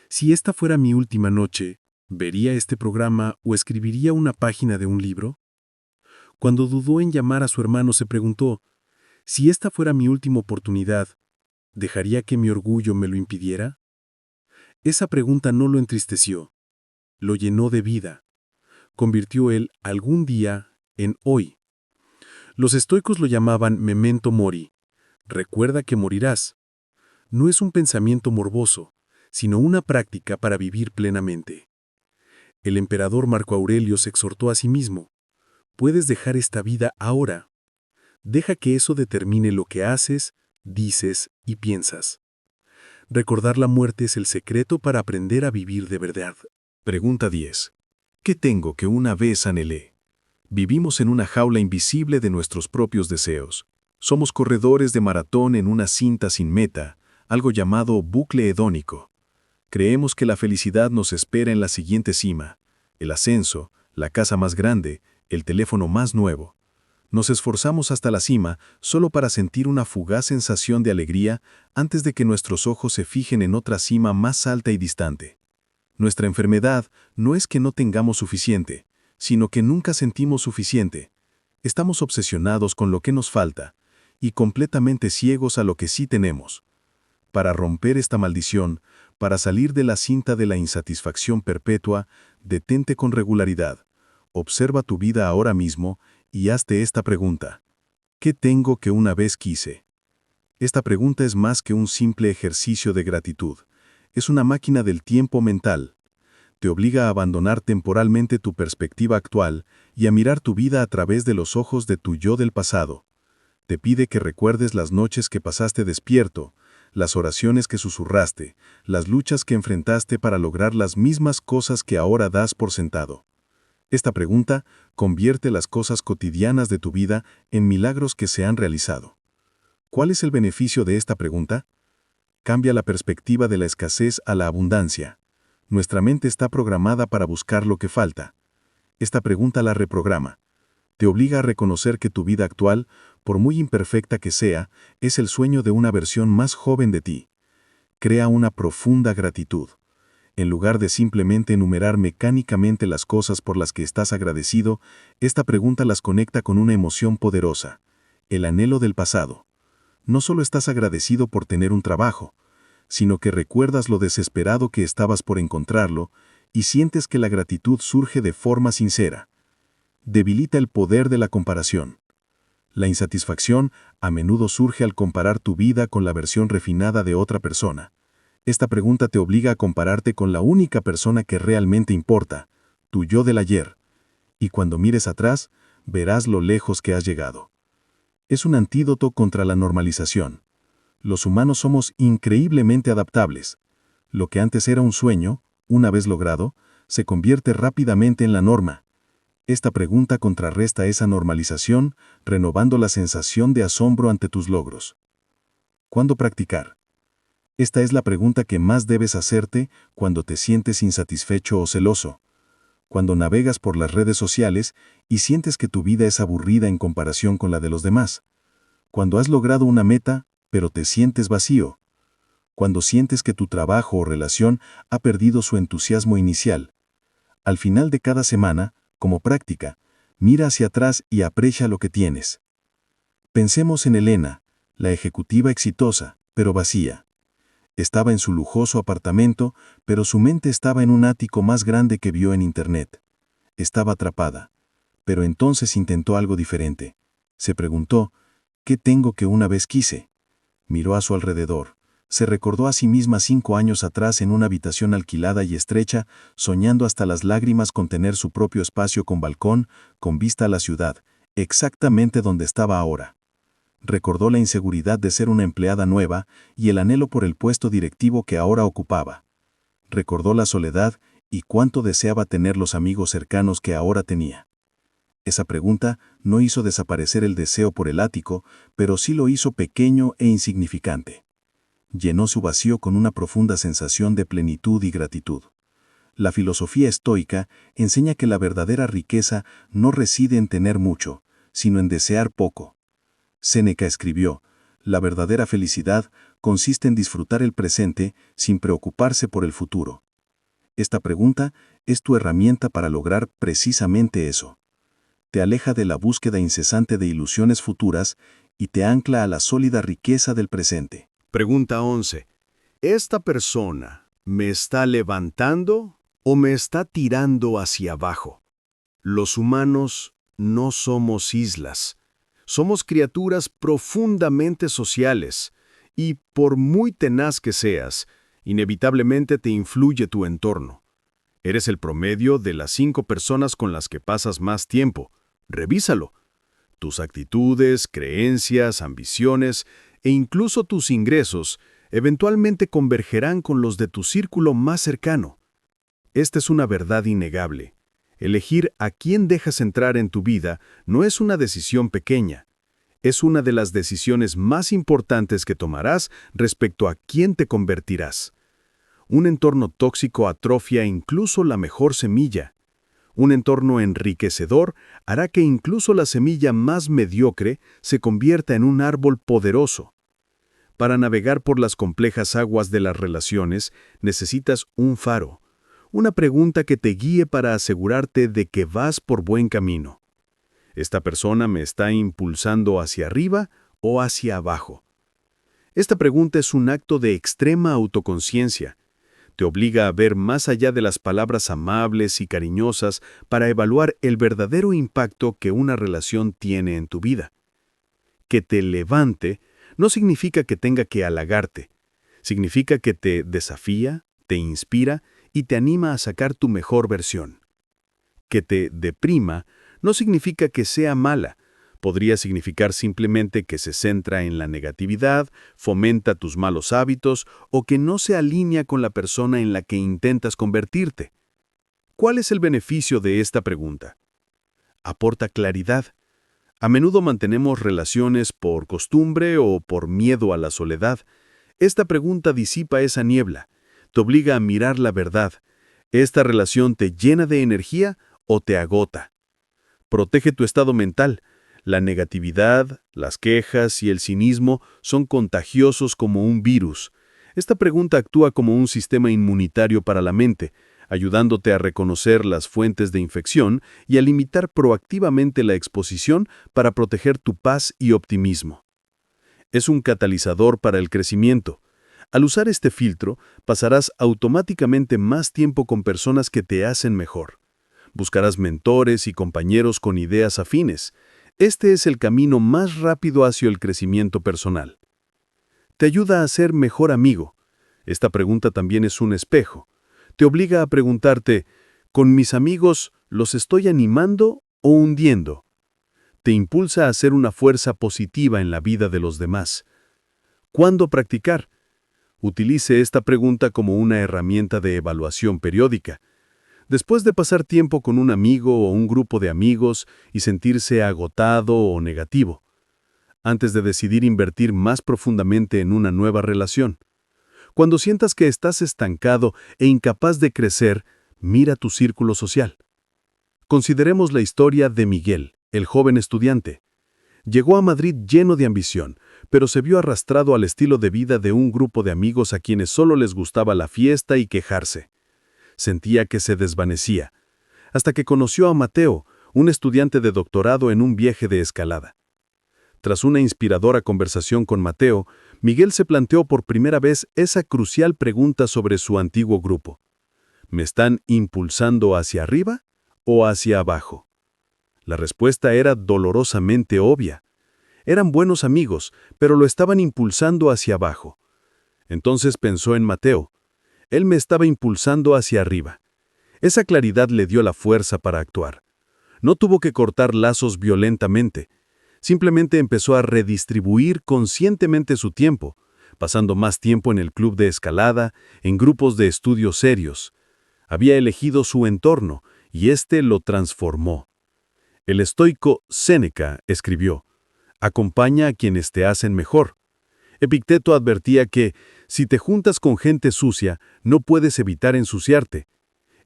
si esta fuera mi última noche, ¿vería este programa o escribiría una página de un libro? Cuando dudó en llamar a su hermano, se preguntó, si esta fuera mi última oportunidad, ¿dejaría que mi orgullo me lo impidiera? Esa pregunta no lo entristeció, lo llenó de vida. Convirtió el algún día en hoy. Los estoicos lo llamaban memento mori, recuerda que morirás. No es un pensamiento morboso, sino una práctica para vivir plenamente. El emperador Marco Aurelio se exhortó a sí mismo, puedes dejar esta vida ahora. Deja que eso determine lo que haces, dices y piensas. Recordar la muerte es el secreto para aprender a vivir de verdad. Pregunta 10. ¿Qué tengo que una vez anhelé? Vivimos en una jaula invisible de nuestros propios deseos. Somos corredores de maratón en una cinta sin meta, algo llamado bucle hedónico. Creemos que la felicidad nos espera en la siguiente cima, el ascenso, la casa más grande, el teléfono más nuevo. Nos esforzamos hasta la cima solo para sentir una fugaz sensación de alegría antes de que nuestros ojos se fijen en otra cima más alta y distante. Nuestra enfermedad no es que no tengamos suficiente, sino que nunca sentimos suficiente. Estamos obsesionados con lo que nos falta y completamente ciegos a lo que sí tenemos. Para romper esta maldición, para salir de la cinta de la insatisfacción perpetua, detente con regularidad. Observa tu vida ahora mismo y hazte esta pregunta. ¿Qué tengo que una vez quise? Esta pregunta es más que un simple ejercicio de gratitud. Es una máquina del tiempo mental. Te obliga a abandonar temporalmente tu perspectiva actual y a mirar tu vida a través de los ojos de tu yo del pasado. Te pide que recuerdes las noches que pasaste despierto, las oraciones que susurraste, las luchas que enfrentaste para lograr las mismas cosas que ahora das por sentado. Esta pregunta convierte las cosas cotidianas de tu vida en milagros que se han realizado. ¿Cuál es el beneficio de esta pregunta? Cambia la perspectiva de la escasez a la abundancia. Nuestra mente está programada para buscar lo que falta. Esta pregunta la reprograma. Te obliga a reconocer que tu vida actual, por muy imperfecta que sea, es el sueño de una versión más joven de ti. Crea una profunda gratitud. En lugar de simplemente enumerar mecánicamente las cosas por las que estás agradecido, esta pregunta las conecta con una emoción poderosa, el anhelo del pasado. No solo estás agradecido por tener un trabajo, sino que recuerdas lo desesperado que estabas por encontrarlo y sientes que la gratitud surge de forma sincera. Debilita el poder de la comparación. La insatisfacción a menudo surge al comparar tu vida con la versión refinada de otra persona. Esta pregunta te obliga a compararte con la única persona que realmente importa, tu yo del ayer. Y cuando mires atrás, verás lo lejos que has llegado. Es un antídoto contra la normalización. Los humanos somos increíblemente adaptables. Lo que antes era un sueño, una vez logrado, se convierte rápidamente en la norma. Esta pregunta contrarresta esa normalización, renovando la sensación de asombro ante tus logros. ¿Cuándo practicar? Esta es la pregunta que más debes hacerte cuando te sientes insatisfecho o celoso. Cuando navegas por las redes sociales y sientes que tu vida es aburrida en comparación con la de los demás. Cuando has logrado una meta, pero te sientes vacío. Cuando sientes que tu trabajo o relación ha perdido su entusiasmo inicial. Al final de cada semana, como práctica, mira hacia atrás y aprecia lo que tienes. Pensemos en Elena, la ejecutiva exitosa, pero vacía. Estaba en su lujoso apartamento, pero su mente estaba en un ático más grande que vio en Internet. Estaba atrapada. Pero entonces intentó algo diferente. Se preguntó, ¿qué tengo que una vez quise? Miró a su alrededor. Se recordó a sí misma 5 años atrás en una habitación alquilada y estrecha, soñando hasta las lágrimas con tener su propio espacio con balcón, con vista a la ciudad, exactamente donde estaba ahora. Recordó la inseguridad de ser una empleada nueva y el anhelo por el puesto directivo que ahora ocupaba. Recordó la soledad y cuánto deseaba tener los amigos cercanos que ahora tenía. Esa pregunta no hizo desaparecer el deseo por el ático, pero sí lo hizo pequeño e insignificante. Llenó su vacío con una profunda sensación de plenitud y gratitud. La filosofía estoica enseña que la verdadera riqueza no reside en tener mucho, sino en desear poco. Séneca escribió, la verdadera felicidad consiste en disfrutar el presente sin preocuparse por el futuro. Esta pregunta es tu herramienta para lograr precisamente eso. Te aleja de la búsqueda incesante de ilusiones futuras y te ancla a la sólida riqueza del presente. Pregunta 11. ¿Esta persona me está levantando o me está tirando hacia abajo? Los humanos no somos islas. Somos criaturas profundamente sociales y, por muy tenaz que seas, inevitablemente te influye tu entorno. Eres el promedio de las 5 personas con las que pasas más tiempo. Revísalo. Tus actitudes, creencias, ambiciones e incluso tus ingresos eventualmente convergerán con los de tu círculo más cercano. Esta es una verdad innegable. Elegir a quién dejas entrar en tu vida no es una decisión pequeña. Es una de las decisiones más importantes que tomarás respecto a quién te convertirás. Un entorno tóxico atrofia incluso la mejor semilla. Un entorno enriquecedor hará que incluso la semilla más mediocre se convierta en un árbol poderoso. Para navegar por las complejas aguas de las relaciones, necesitas un faro, una pregunta que te guíe para asegurarte de que vas por buen camino. ¿Esta persona me está impulsando hacia arriba o hacia abajo? Esta pregunta es un acto de extrema autoconciencia. Te obliga a ver más allá de las palabras amables y cariñosas para evaluar el verdadero impacto que una relación tiene en tu vida. Que te levante no significa que tenga que halagarte. Significa que te desafía, te inspira y te anima a sacar tu mejor versión. Que te deprima no significa que sea mala. Podría significar simplemente que se centra en la negatividad, fomenta tus malos hábitos o que no se alinea con la persona en la que intentas convertirte. ¿Cuál es el beneficio de esta pregunta? Aporta claridad. A menudo mantenemos relaciones por costumbre o por miedo a la soledad. Esta pregunta disipa esa niebla. Te obliga a mirar la verdad. ¿Esta relación te llena de energía o te agota? Protege tu estado mental. La negatividad, las quejas y el cinismo son contagiosos como un virus. Esta pregunta actúa como un sistema inmunitario para la mente, ayudándote a reconocer las fuentes de infección y a limitar proactivamente la exposición para proteger tu paz y optimismo. Es un catalizador para el crecimiento. Al usar este filtro, pasarás automáticamente más tiempo con personas que te hacen mejor. Buscarás mentores y compañeros con ideas afines. Este es el camino más rápido hacia el crecimiento personal. Te ayuda a ser mejor amigo. Esta pregunta también es un espejo. Te obliga a preguntarte, ¿con mis amigos los estoy animando o hundiendo? Te impulsa a ser una fuerza positiva en la vida de los demás. ¿Cuándo practicar? Utilice esta pregunta como una herramienta de evaluación periódica. Después de pasar tiempo con un amigo o un grupo de amigos y sentirse agotado o negativo, antes de decidir invertir más profundamente en una nueva relación. Cuando sientas que estás estancado e incapaz de crecer, mira tu círculo social. Consideremos la historia de Miguel, el joven estudiante. Llegó a Madrid lleno de ambición, pero se vio arrastrado al estilo de vida de un grupo de amigos a quienes solo les gustaba la fiesta y quejarse. Sentía que se desvanecía, hasta que conoció a Mateo, un estudiante de doctorado en un viaje de escalada. Tras una inspiradora conversación con Mateo, Miguel se planteó por primera vez esa crucial pregunta sobre su antiguo grupo. ¿Me están impulsando hacia arriba o hacia abajo? La respuesta era dolorosamente obvia. Eran buenos amigos, pero lo estaban impulsando hacia abajo. Entonces pensó en Mateo. Él me estaba impulsando hacia arriba. Esa claridad le dio la fuerza para actuar. No tuvo que cortar lazos violentamente. Simplemente empezó a redistribuir conscientemente su tiempo, pasando más tiempo en el club de escalada, en grupos de estudios serios. Había elegido su entorno, y éste lo transformó. El estoico Séneca escribió: «Acompaña a quienes te hacen mejor». Epicteto advertía que, si te juntas con gente sucia, no puedes evitar ensuciarte.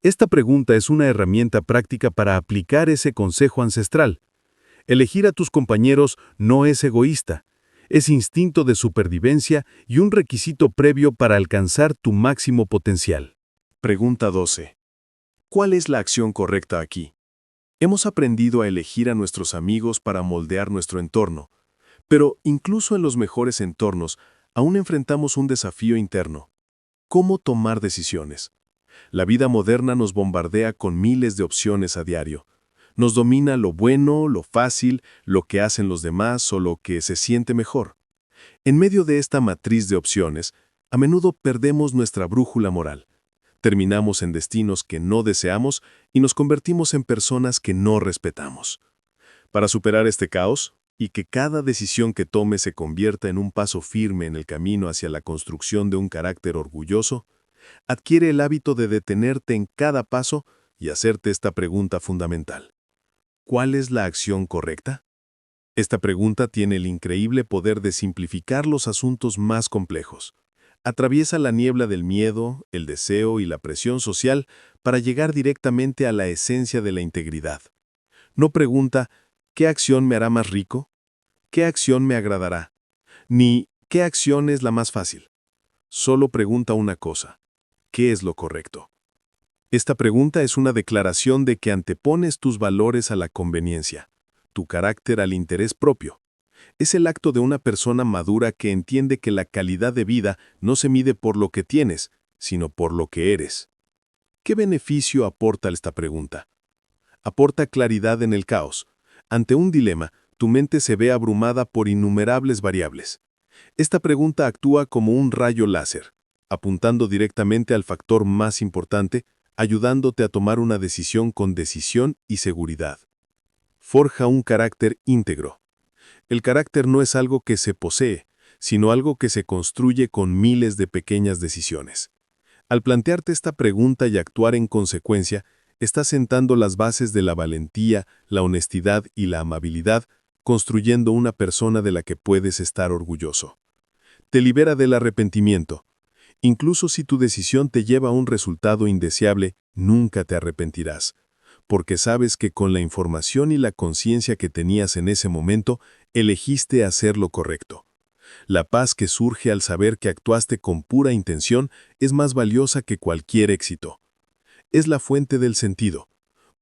Esta pregunta es una herramienta práctica para aplicar ese consejo ancestral. Elegir a tus compañeros no es egoísta, es instinto de supervivencia y un requisito previo para alcanzar tu máximo potencial. Pregunta 12. ¿Cuál es la acción correcta aquí? Hemos aprendido a elegir a nuestros amigos para moldear nuestro entorno, pero incluso en los mejores entornos aún enfrentamos un desafío interno. ¿Cómo tomar decisiones? La vida moderna nos bombardea con miles de opciones a diario. Nos domina lo bueno, lo fácil, lo que hacen los demás o lo que se siente mejor. En medio de esta matriz de opciones, a menudo perdemos nuestra brújula moral. Terminamos en destinos que no deseamos y nos convertimos en personas que no respetamos. Para superar este caos, y que cada decisión que tome se convierta en un paso firme en el camino hacia la construcción de un carácter orgulloso, adquiere el hábito de detenerte en cada paso y hacerte esta pregunta fundamental. ¿Cuál es la acción correcta? Esta pregunta tiene el increíble poder de simplificar los asuntos más complejos. Atraviesa la niebla del miedo, el deseo y la presión social para llegar directamente a la esencia de la integridad. No pregunta, ¿qué acción me hará más rico? ¿Qué acción me agradará? Ni, ¿qué acción es la más fácil? Solo pregunta una cosa, ¿qué es lo correcto? Esta pregunta es una declaración de que antepones tus valores a la conveniencia, tu carácter al interés propio. Es el acto de una persona madura que entiende que la calidad de vida no se mide por lo que tienes, sino por lo que eres. ¿Qué beneficio aporta esta pregunta? Aporta claridad en el caos. Ante un dilema, tu mente se ve abrumada por innumerables variables. Esta pregunta actúa como un rayo láser, apuntando directamente al factor más importante, ayudándote a tomar una decisión con decisión y seguridad. Forja un carácter íntegro. El carácter no es algo que se posee, sino algo que se construye con miles de pequeñas decisiones. Al plantearte esta pregunta y actuar en consecuencia, estás sentando las bases de la valentía, la honestidad y la amabilidad, construyendo una persona de la que puedes estar orgulloso. Te libera del arrepentimiento. Incluso si tu decisión te lleva a un resultado indeseable, nunca te arrepentirás, porque sabes que con la información y la conciencia que tenías en ese momento, elegiste hacer lo correcto. La paz que surge al saber que actuaste con pura intención es más valiosa que cualquier éxito. Es la fuente del sentido.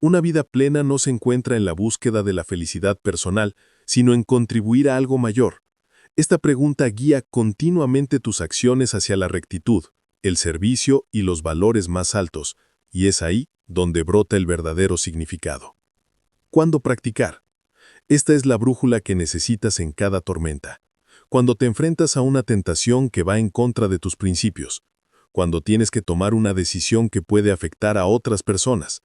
Una vida plena no se encuentra en la búsqueda de la felicidad personal, sino en contribuir a algo mayor. Esta pregunta guía continuamente tus acciones hacia la rectitud, el servicio y los valores más altos, y es ahí donde brota el verdadero significado. ¿Cuándo practicar? Esta es la brújula que necesitas en cada tormenta. Cuando te enfrentas a una tentación que va en contra de tus principios, cuando tienes que tomar una decisión que puede afectar a otras personas,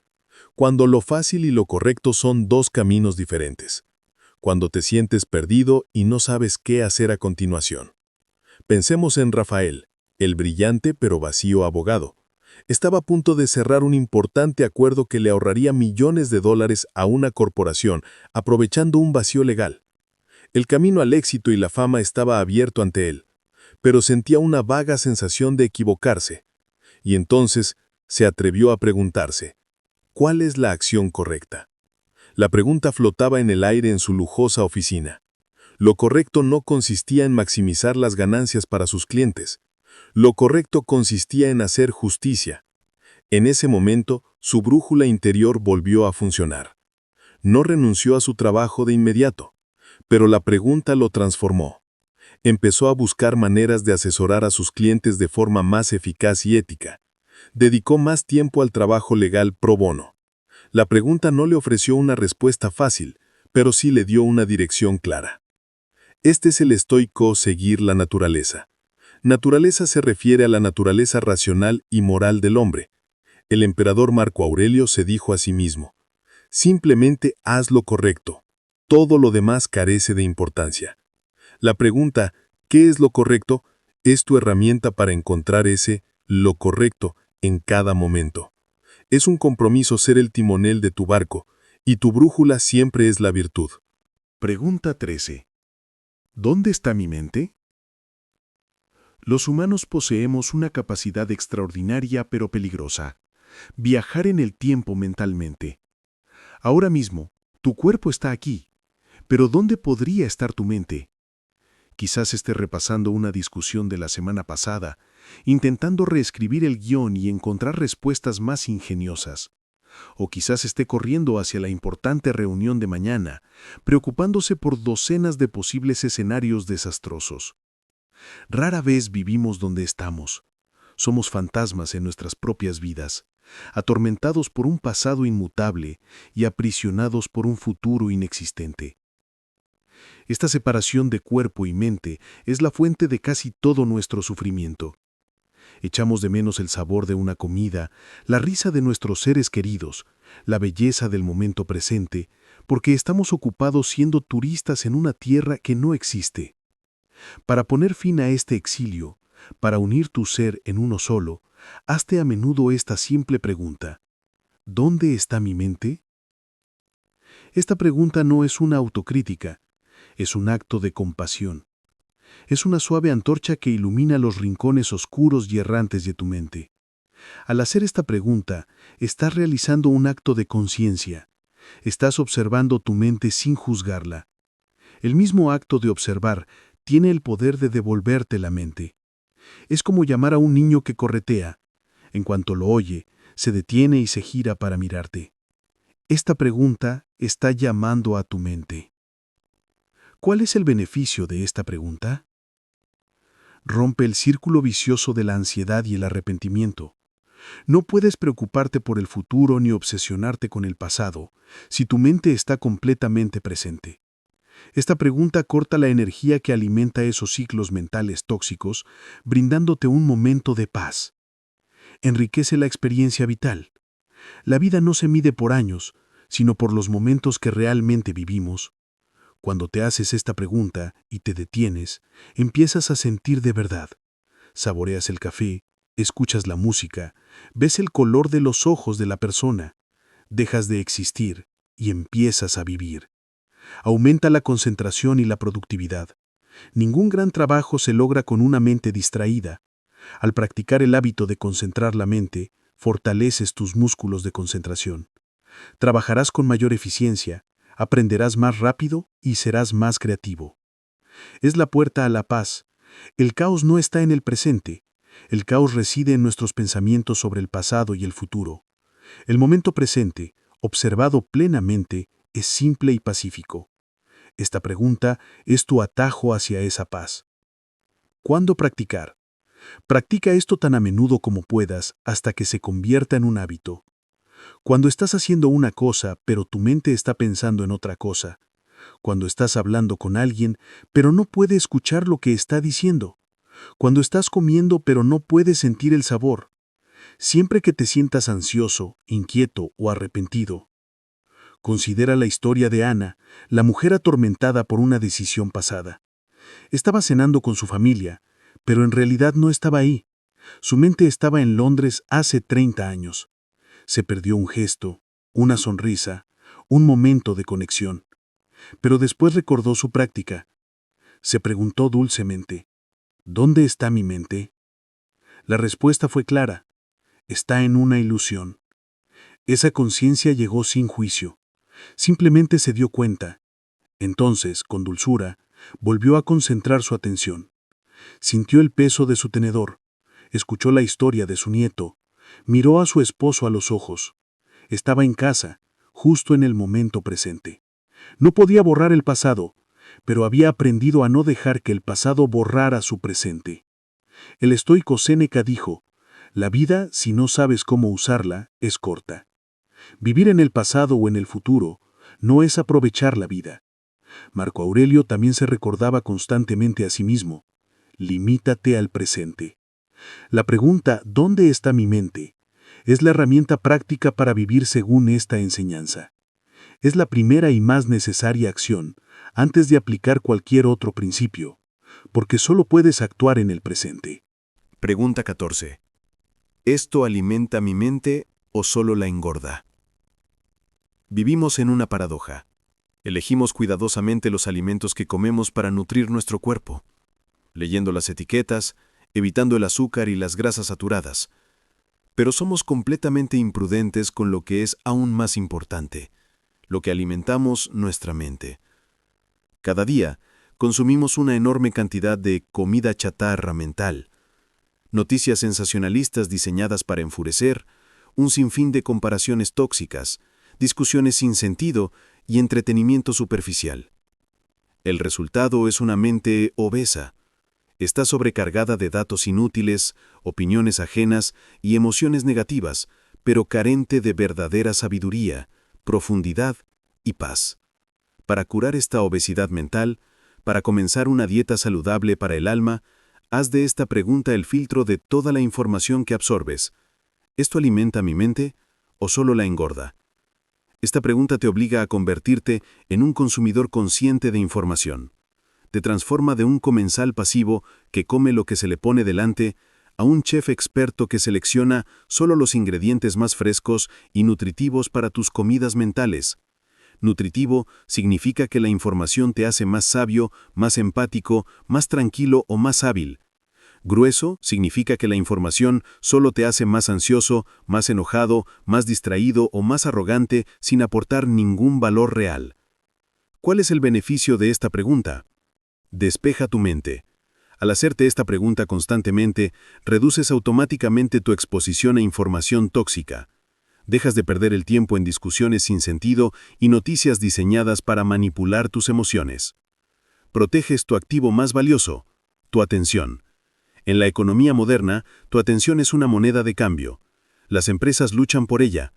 cuando lo fácil y lo correcto son dos caminos diferentes, cuando te sientes perdido y no sabes qué hacer a continuación. Pensemos en Rafael, el brillante pero vacío abogado. Estaba a punto de cerrar un importante acuerdo que le ahorraría millones de dólares a una corporación, aprovechando un vacío legal. El camino al éxito y la fama estaba abierto ante él, pero sentía una vaga sensación de equivocarse. Y entonces se atrevió a preguntarse, ¿cuál es la acción correcta? La pregunta flotaba en el aire en su lujosa oficina. Lo correcto no consistía en maximizar las ganancias para sus clientes. Lo correcto consistía en hacer justicia. En ese momento, su brújula interior volvió a funcionar. No renunció a su trabajo de inmediato, pero la pregunta lo transformó. Empezó a buscar maneras de asesorar a sus clientes de forma más eficaz y ética. Dedicó más tiempo al trabajo legal pro bono. La pregunta no le ofreció una respuesta fácil, pero sí le dio una dirección clara. Este es el estoico seguir la naturaleza. Naturaleza se refiere a la naturaleza racional y moral del hombre. El emperador Marco Aurelio se dijo a sí mismo: simplemente haz lo correcto. Todo lo demás carece de importancia. La pregunta, ¿qué es lo correcto?, es tu herramienta para encontrar lo correcto en cada momento. Es un compromiso ser el timonel de tu barco, y tu brújula siempre es la virtud. Pregunta 13. ¿Dónde está mi mente? Los humanos poseemos una capacidad extraordinaria pero peligrosa: viajar en el tiempo mentalmente. Ahora mismo, tu cuerpo está aquí, pero ¿dónde podría estar tu mente? Quizás esté repasando una discusión de la semana pasada, intentando reescribir el guión y encontrar respuestas más ingeniosas. O quizás esté corriendo hacia la importante reunión de mañana, preocupándose por docenas de posibles escenarios desastrosos. Rara vez vivimos donde estamos. Somos fantasmas en nuestras propias vidas, atormentados por un pasado inmutable y aprisionados por un futuro inexistente. Esta separación de cuerpo y mente es la fuente de casi todo nuestro sufrimiento. Echamos de menos el sabor de una comida, la risa de nuestros seres queridos, la belleza del momento presente, porque estamos ocupados siendo turistas en una tierra que no existe. Para poner fin a este exilio, para unir tu ser en uno solo, hazte a menudo esta simple pregunta: ¿dónde está mi mente? Esta pregunta no es una autocrítica, es un acto de compasión. Es una suave antorcha que ilumina los rincones oscuros y errantes de tu mente. Al hacer esta pregunta, estás realizando un acto de conciencia. Estás observando tu mente sin juzgarla. El mismo acto de observar tiene el poder de devolverte la mente. Es como llamar a un niño que corretea. En cuanto lo oye, se detiene y se gira para mirarte. Esta pregunta está llamando a tu mente. ¿Cuál es el beneficio de esta pregunta? Rompe el círculo vicioso de la ansiedad y el arrepentimiento. No puedes preocuparte por el futuro ni obsesionarte con el pasado si tu mente está completamente presente. Esta pregunta corta la energía que alimenta esos ciclos mentales tóxicos, brindándote un momento de paz. Enriquece la experiencia vital. La vida no se mide por años, sino por los momentos que realmente vivimos. Cuando te haces esta pregunta y te detienes, empiezas a sentir de verdad. Saboreas el café, escuchas la música, ves el color de los ojos de la persona, dejas de existir y empiezas a vivir. Aumenta la concentración y la productividad. Ningún gran trabajo se logra con una mente distraída. Al practicar el hábito de concentrar la mente, fortaleces tus músculos de concentración. Trabajarás con mayor eficiencia, aprenderás más rápido y serás más creativo. Es la puerta a la paz. El caos no está en el presente. El caos reside en nuestros pensamientos sobre el pasado y el futuro. El momento presente, observado plenamente, es simple y pacífico. Esta pregunta es tu atajo hacia esa paz. ¿Cuándo practicar? Practica esto tan a menudo como puedas hasta que se convierta en un hábito. Cuando estás haciendo una cosa, pero tu mente está pensando en otra cosa. Cuando estás hablando con alguien, pero no puede escuchar lo que está diciendo. Cuando estás comiendo, pero no puedes sentir el sabor. Siempre que te sientas ansioso, inquieto o arrepentido. Considera la historia de Ana, la mujer atormentada por una decisión pasada. Estaba cenando con su familia, pero en realidad no estaba ahí. Su mente estaba en Londres hace 30 años. Se perdió un gesto, una sonrisa, un momento de conexión. Pero después recordó su práctica. Se preguntó dulcemente: ¿dónde está mi mente? La respuesta fue clara: está en una ilusión. Esa conciencia llegó sin juicio. Simplemente se dio cuenta. Entonces, con dulzura, Volvió a concentrar su atención. Sintió el peso de su tenedor. Escuchó la historia de su nieto. Miró a su esposo a los ojos. Estaba en casa, justo en el momento presente. No podía borrar el pasado, pero había aprendido a no dejar que el pasado borrara su presente. El estoico Séneca dijo: la vida, si no sabes cómo usarla, es corta. Vivir en el pasado o en el futuro no es aprovechar la vida. Marco Aurelio también se recordaba constantemente a sí mismo: limítate al presente. La pregunta ¿dónde está mi mente? Es la herramienta práctica para vivir según esta enseñanza. Es la primera y más necesaria acción antes de aplicar cualquier otro principio, porque solo puedes actuar en el presente. Pregunta 14. ¿Esto alimenta mi mente o solo la engorda? Vivimos en una paradoja. Elegimos cuidadosamente los alimentos que comemos para nutrir nuestro cuerpo, leyendo las etiquetas, evitando el azúcar y las grasas saturadas. Pero somos completamente imprudentes con lo que es aún más importante, lo que alimentamos nuestra mente. Cada día consumimos una enorme cantidad de comida chatarra mental, noticias sensacionalistas diseñadas para enfurecer, un sinfín de comparaciones tóxicas, discusiones sin sentido y entretenimiento superficial. El resultado es una mente obesa. Está sobrecargada de datos inútiles, opiniones ajenas y emociones negativas, pero carente de verdadera sabiduría, profundidad y paz. Para curar esta obesidad mental, para comenzar una dieta saludable para el alma, haz de esta pregunta el filtro de toda la información que absorbes. ¿Esto alimenta mi mente o solo la engorda? Esta pregunta te obliga a convertirte en un consumidor consciente de información. Te transforma de un comensal pasivo que come lo que se le pone delante a un chef experto que selecciona solo los ingredientes más frescos y nutritivos para tus comidas mentales. Nutritivo significa que la información te hace más sabio, más empático, más tranquilo o más hábil. Grueso significa que la información solo te hace más ansioso, más enojado, más distraído o más arrogante sin aportar ningún valor real. ¿Cuál es el beneficio de esta pregunta? Despeja tu mente. Al hacerte esta pregunta constantemente, reduces automáticamente tu exposición a información tóxica. Dejas de perder el tiempo en discusiones sin sentido y noticias diseñadas para manipular tus emociones. Proteges tu activo más valioso, tu atención. En la economía moderna, tu atención es una moneda de cambio. Las empresas luchan por ella.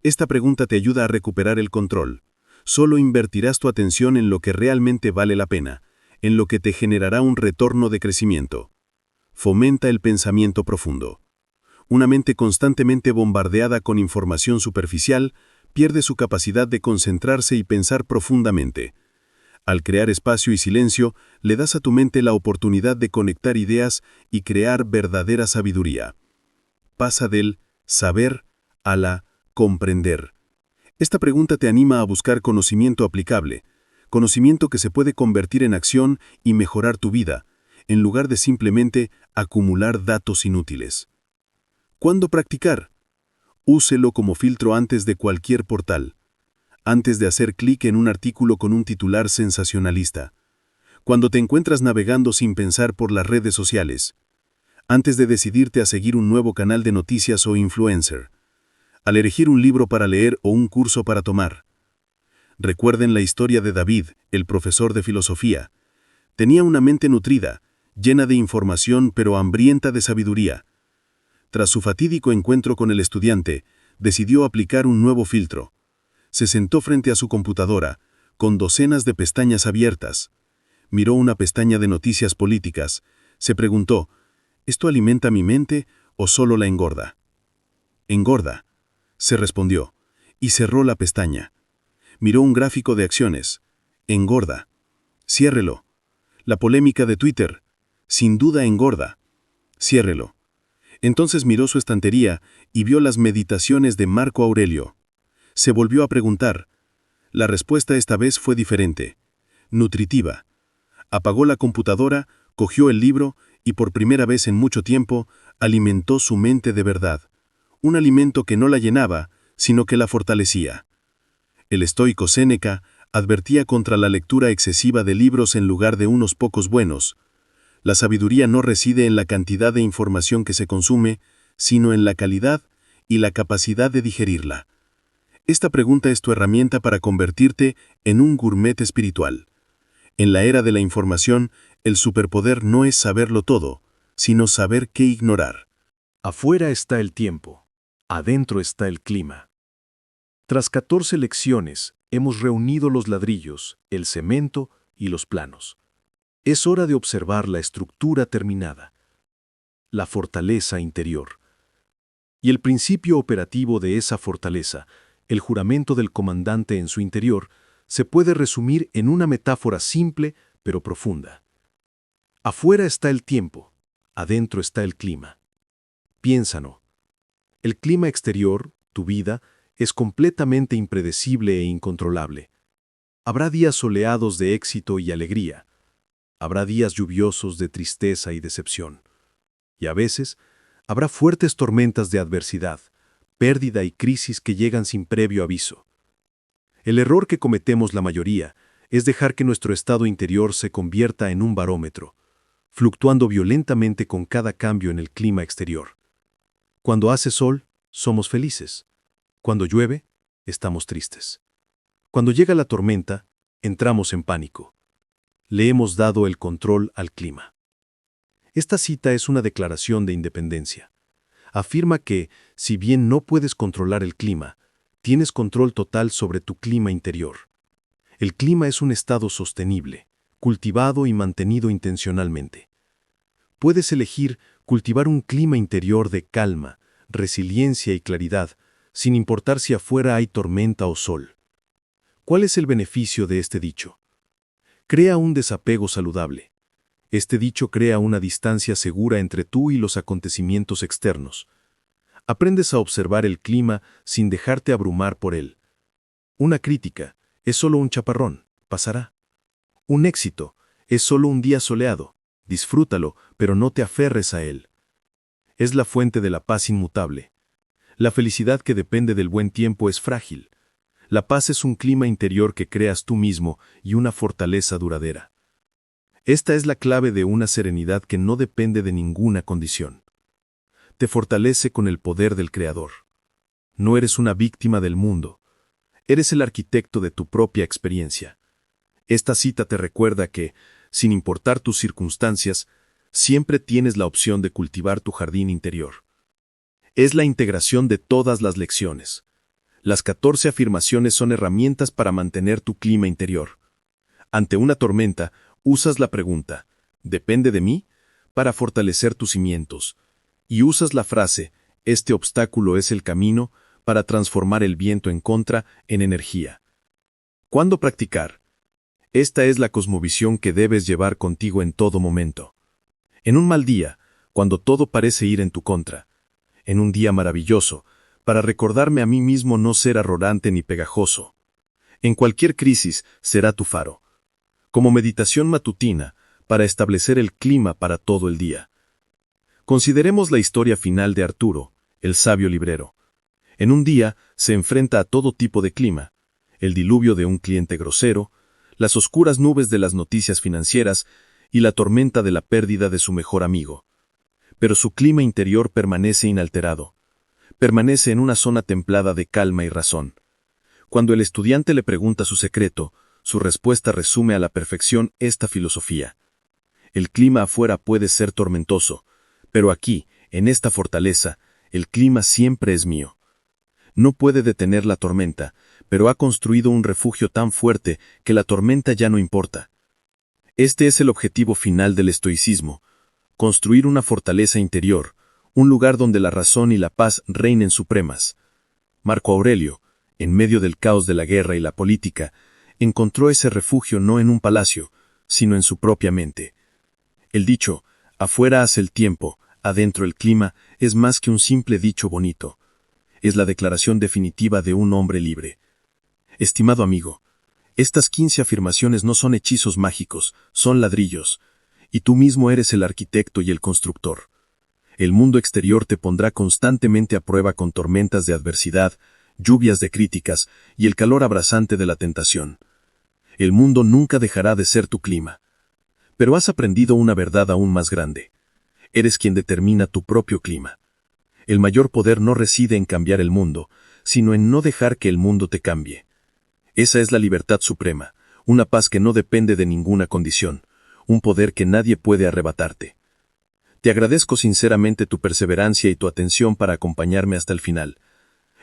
Esta pregunta te ayuda a recuperar el control. Solo invertirás tu atención en lo que realmente vale la pena, en lo que te generará un retorno de crecimiento. Fomenta el pensamiento profundo. Una mente constantemente bombardeada con información superficial pierde su capacidad de concentrarse y pensar profundamente. Al crear espacio y silencio, le das a tu mente la oportunidad de conectar ideas y crear verdadera sabiduría. Pasa del saber a la comprender. Esta pregunta te anima a buscar conocimiento aplicable, conocimiento que se puede convertir en acción y mejorar tu vida, en lugar de simplemente acumular datos inútiles. ¿Cuándo practicar? Úselo como filtro antes de cualquier portal. Antes de hacer clic en un artículo con un titular sensacionalista. Cuando te encuentras navegando sin pensar por las redes sociales. Antes de decidirte a seguir un nuevo canal de noticias o influencer. Al elegir un libro para leer o un curso para tomar. Recuerden la historia de David, el profesor de filosofía. Tenía una mente nutrida, llena de información pero hambrienta de sabiduría. Tras su fatídico encuentro con el estudiante, decidió aplicar un nuevo filtro. Se sentó frente a su computadora, con docenas de pestañas abiertas. Miró una pestaña de noticias políticas. Se preguntó, ¿esto alimenta mi mente o solo la engorda? Engorda, se respondió, y cerró la pestaña. Miró un gráfico de acciones. Engorda. Ciérrelo. La polémica de Twitter. Sin duda engorda. Ciérrelo. Entonces miró su estantería y vio las meditaciones de Marco Aurelio. Se volvió a preguntar. La respuesta esta vez fue diferente. Nutritiva. Apagó la computadora, cogió el libro y por primera vez en mucho tiempo alimentó su mente de verdad. Un alimento que no la llenaba, sino que la fortalecía. El estoico Séneca Advertía contra la lectura excesiva de libros en lugar de unos pocos buenos. La sabiduría no reside en la cantidad de información que se consume, sino en la calidad y la capacidad de digerirla. Esta pregunta es tu herramienta para convertirte en un gourmet espiritual. En la era de la información, el superpoder no es saberlo todo, sino saber qué ignorar. Afuera está el tiempo, adentro está el clima. Tras 14 lecciones, hemos reunido los ladrillos, el cemento y los planos. Es hora de observar la estructura terminada, la fortaleza interior. Y el principio operativo de esa fortaleza, el juramento del comandante en su interior, se puede resumir en una metáfora simple pero profunda. Afuera está el tiempo, adentro está el clima. Piénsalo. El clima exterior, tu vida, es completamente impredecible e incontrolable. Habrá días soleados de éxito y alegría. Habrá días lluviosos de tristeza y decepción. Y a veces, habrá fuertes tormentas de adversidad, pérdida y crisis que llegan sin previo aviso. El error que cometemos la mayoría es dejar que nuestro estado interior se convierta en un barómetro, fluctuando violentamente con cada cambio en el clima exterior. Cuando hace sol, somos felices. Cuando llueve, estamos tristes. Cuando llega la tormenta, entramos en pánico. Le hemos dado el control al clima. Esta cita es una declaración de independencia. Afirma que, si bien no puedes controlar el clima, tienes control total sobre tu clima interior. El clima es un estado sostenible, cultivado y mantenido intencionalmente. Puedes elegir cultivar un clima interior de calma, resiliencia y claridad, sin importar si afuera hay tormenta o sol. ¿Cuál es el beneficio de este dicho? Crea un desapego saludable. Este dicho crea una distancia segura entre tú y los acontecimientos externos. Aprendes a observar el clima sin dejarte abrumar por él. Una crítica es solo un chaparrón, pasará. Un éxito es solo un día soleado, disfrútalo, pero no te aferres a él. Es la fuente de la paz inmutable. La felicidad que depende del buen tiempo es frágil. La paz es un clima interior que creas tú mismo y una fortaleza duradera. Esta es la clave de una serenidad que no depende de ninguna condición. Te fortalece con el poder del Creador. No eres una víctima del mundo. Eres el arquitecto de tu propia experiencia. Esta cita te recuerda que, sin importar tus circunstancias, siempre tienes la opción de cultivar tu jardín interior. Es la integración de todas las lecciones. Las 14 afirmaciones son herramientas para mantener tu clima interior. Ante una tormenta, usas la pregunta, ¿depende de mí?, para fortalecer tus cimientos. Y usas la frase, este obstáculo es el camino, para transformar el viento en contra en energía. ¿Cuándo practicar? Esta es la cosmovisión que debes llevar contigo en todo momento. En un mal día, cuando todo parece ir en tu contra. En un día maravilloso, para recordarme a mí mismo no ser arrogante ni pegajoso. En cualquier crisis será tu faro. Como meditación matutina, para establecer el clima para todo el día. Consideremos la historia final de Arturo, el sabio librero. En un día se enfrenta a todo tipo de clima, el diluvio de un cliente grosero, las oscuras nubes de las noticias financieras y la tormenta de la pérdida de su mejor amigo. Pero su clima interior permanece inalterado. Permanece en una zona templada de calma y razón. Cuando el estudiante le pregunta su secreto, su respuesta resume a la perfección esta filosofía. El clima afuera puede ser tormentoso, pero aquí, en esta fortaleza, el clima siempre es mío. No puede detener la tormenta, pero ha construido un refugio tan fuerte que la tormenta ya no importa. Este es el objetivo final del estoicismo, construir una fortaleza interior, un lugar donde la razón y la paz reinen supremas. Marco Aurelio, en medio del caos de la guerra y la política, encontró ese refugio no en un palacio, sino en su propia mente. El dicho, afuera hace el tiempo, adentro el clima, es más que un simple dicho bonito. Es la declaración definitiva de un hombre libre. Estimado amigo, estas 15 afirmaciones no son hechizos mágicos, son ladrillos, y tú mismo eres el arquitecto y el constructor. El mundo exterior te pondrá constantemente a prueba con tormentas de adversidad, lluvias de críticas y el calor abrasante de la tentación. El mundo nunca dejará de ser tu clima. Pero has aprendido una verdad aún más grande. Eres quien determina tu propio clima. El mayor poder no reside en cambiar el mundo, sino en no dejar que el mundo te cambie. Esa es la libertad suprema, una paz que no depende de ninguna condición, un poder que nadie puede arrebatarte. Te agradezco sinceramente tu perseverancia y tu atención para acompañarme hasta el final.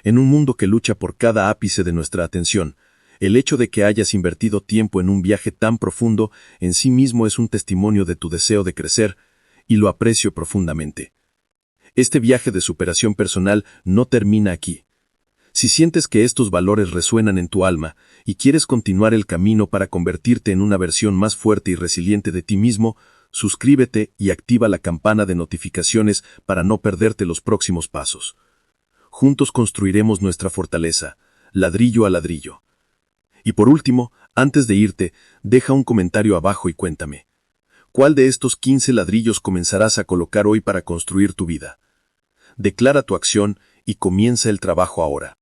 En un mundo que lucha por cada ápice de nuestra atención, el hecho de que hayas invertido tiempo en un viaje tan profundo en sí mismo es un testimonio de tu deseo de crecer, y lo aprecio profundamente. Este viaje de superación personal no termina aquí. Si sientes que estos valores resuenan en tu alma y quieres continuar el camino para convertirte en una versión más fuerte y resiliente de ti mismo, suscríbete y activa la campana de notificaciones para no perderte los próximos pasos. Juntos construiremos nuestra fortaleza, ladrillo a ladrillo. Y por último, antes de irte, deja un comentario abajo y cuéntame. ¿Cuál de estos 15 ladrillos comenzarás a colocar hoy para construir tu vida? Declara tu acción y comienza el trabajo ahora.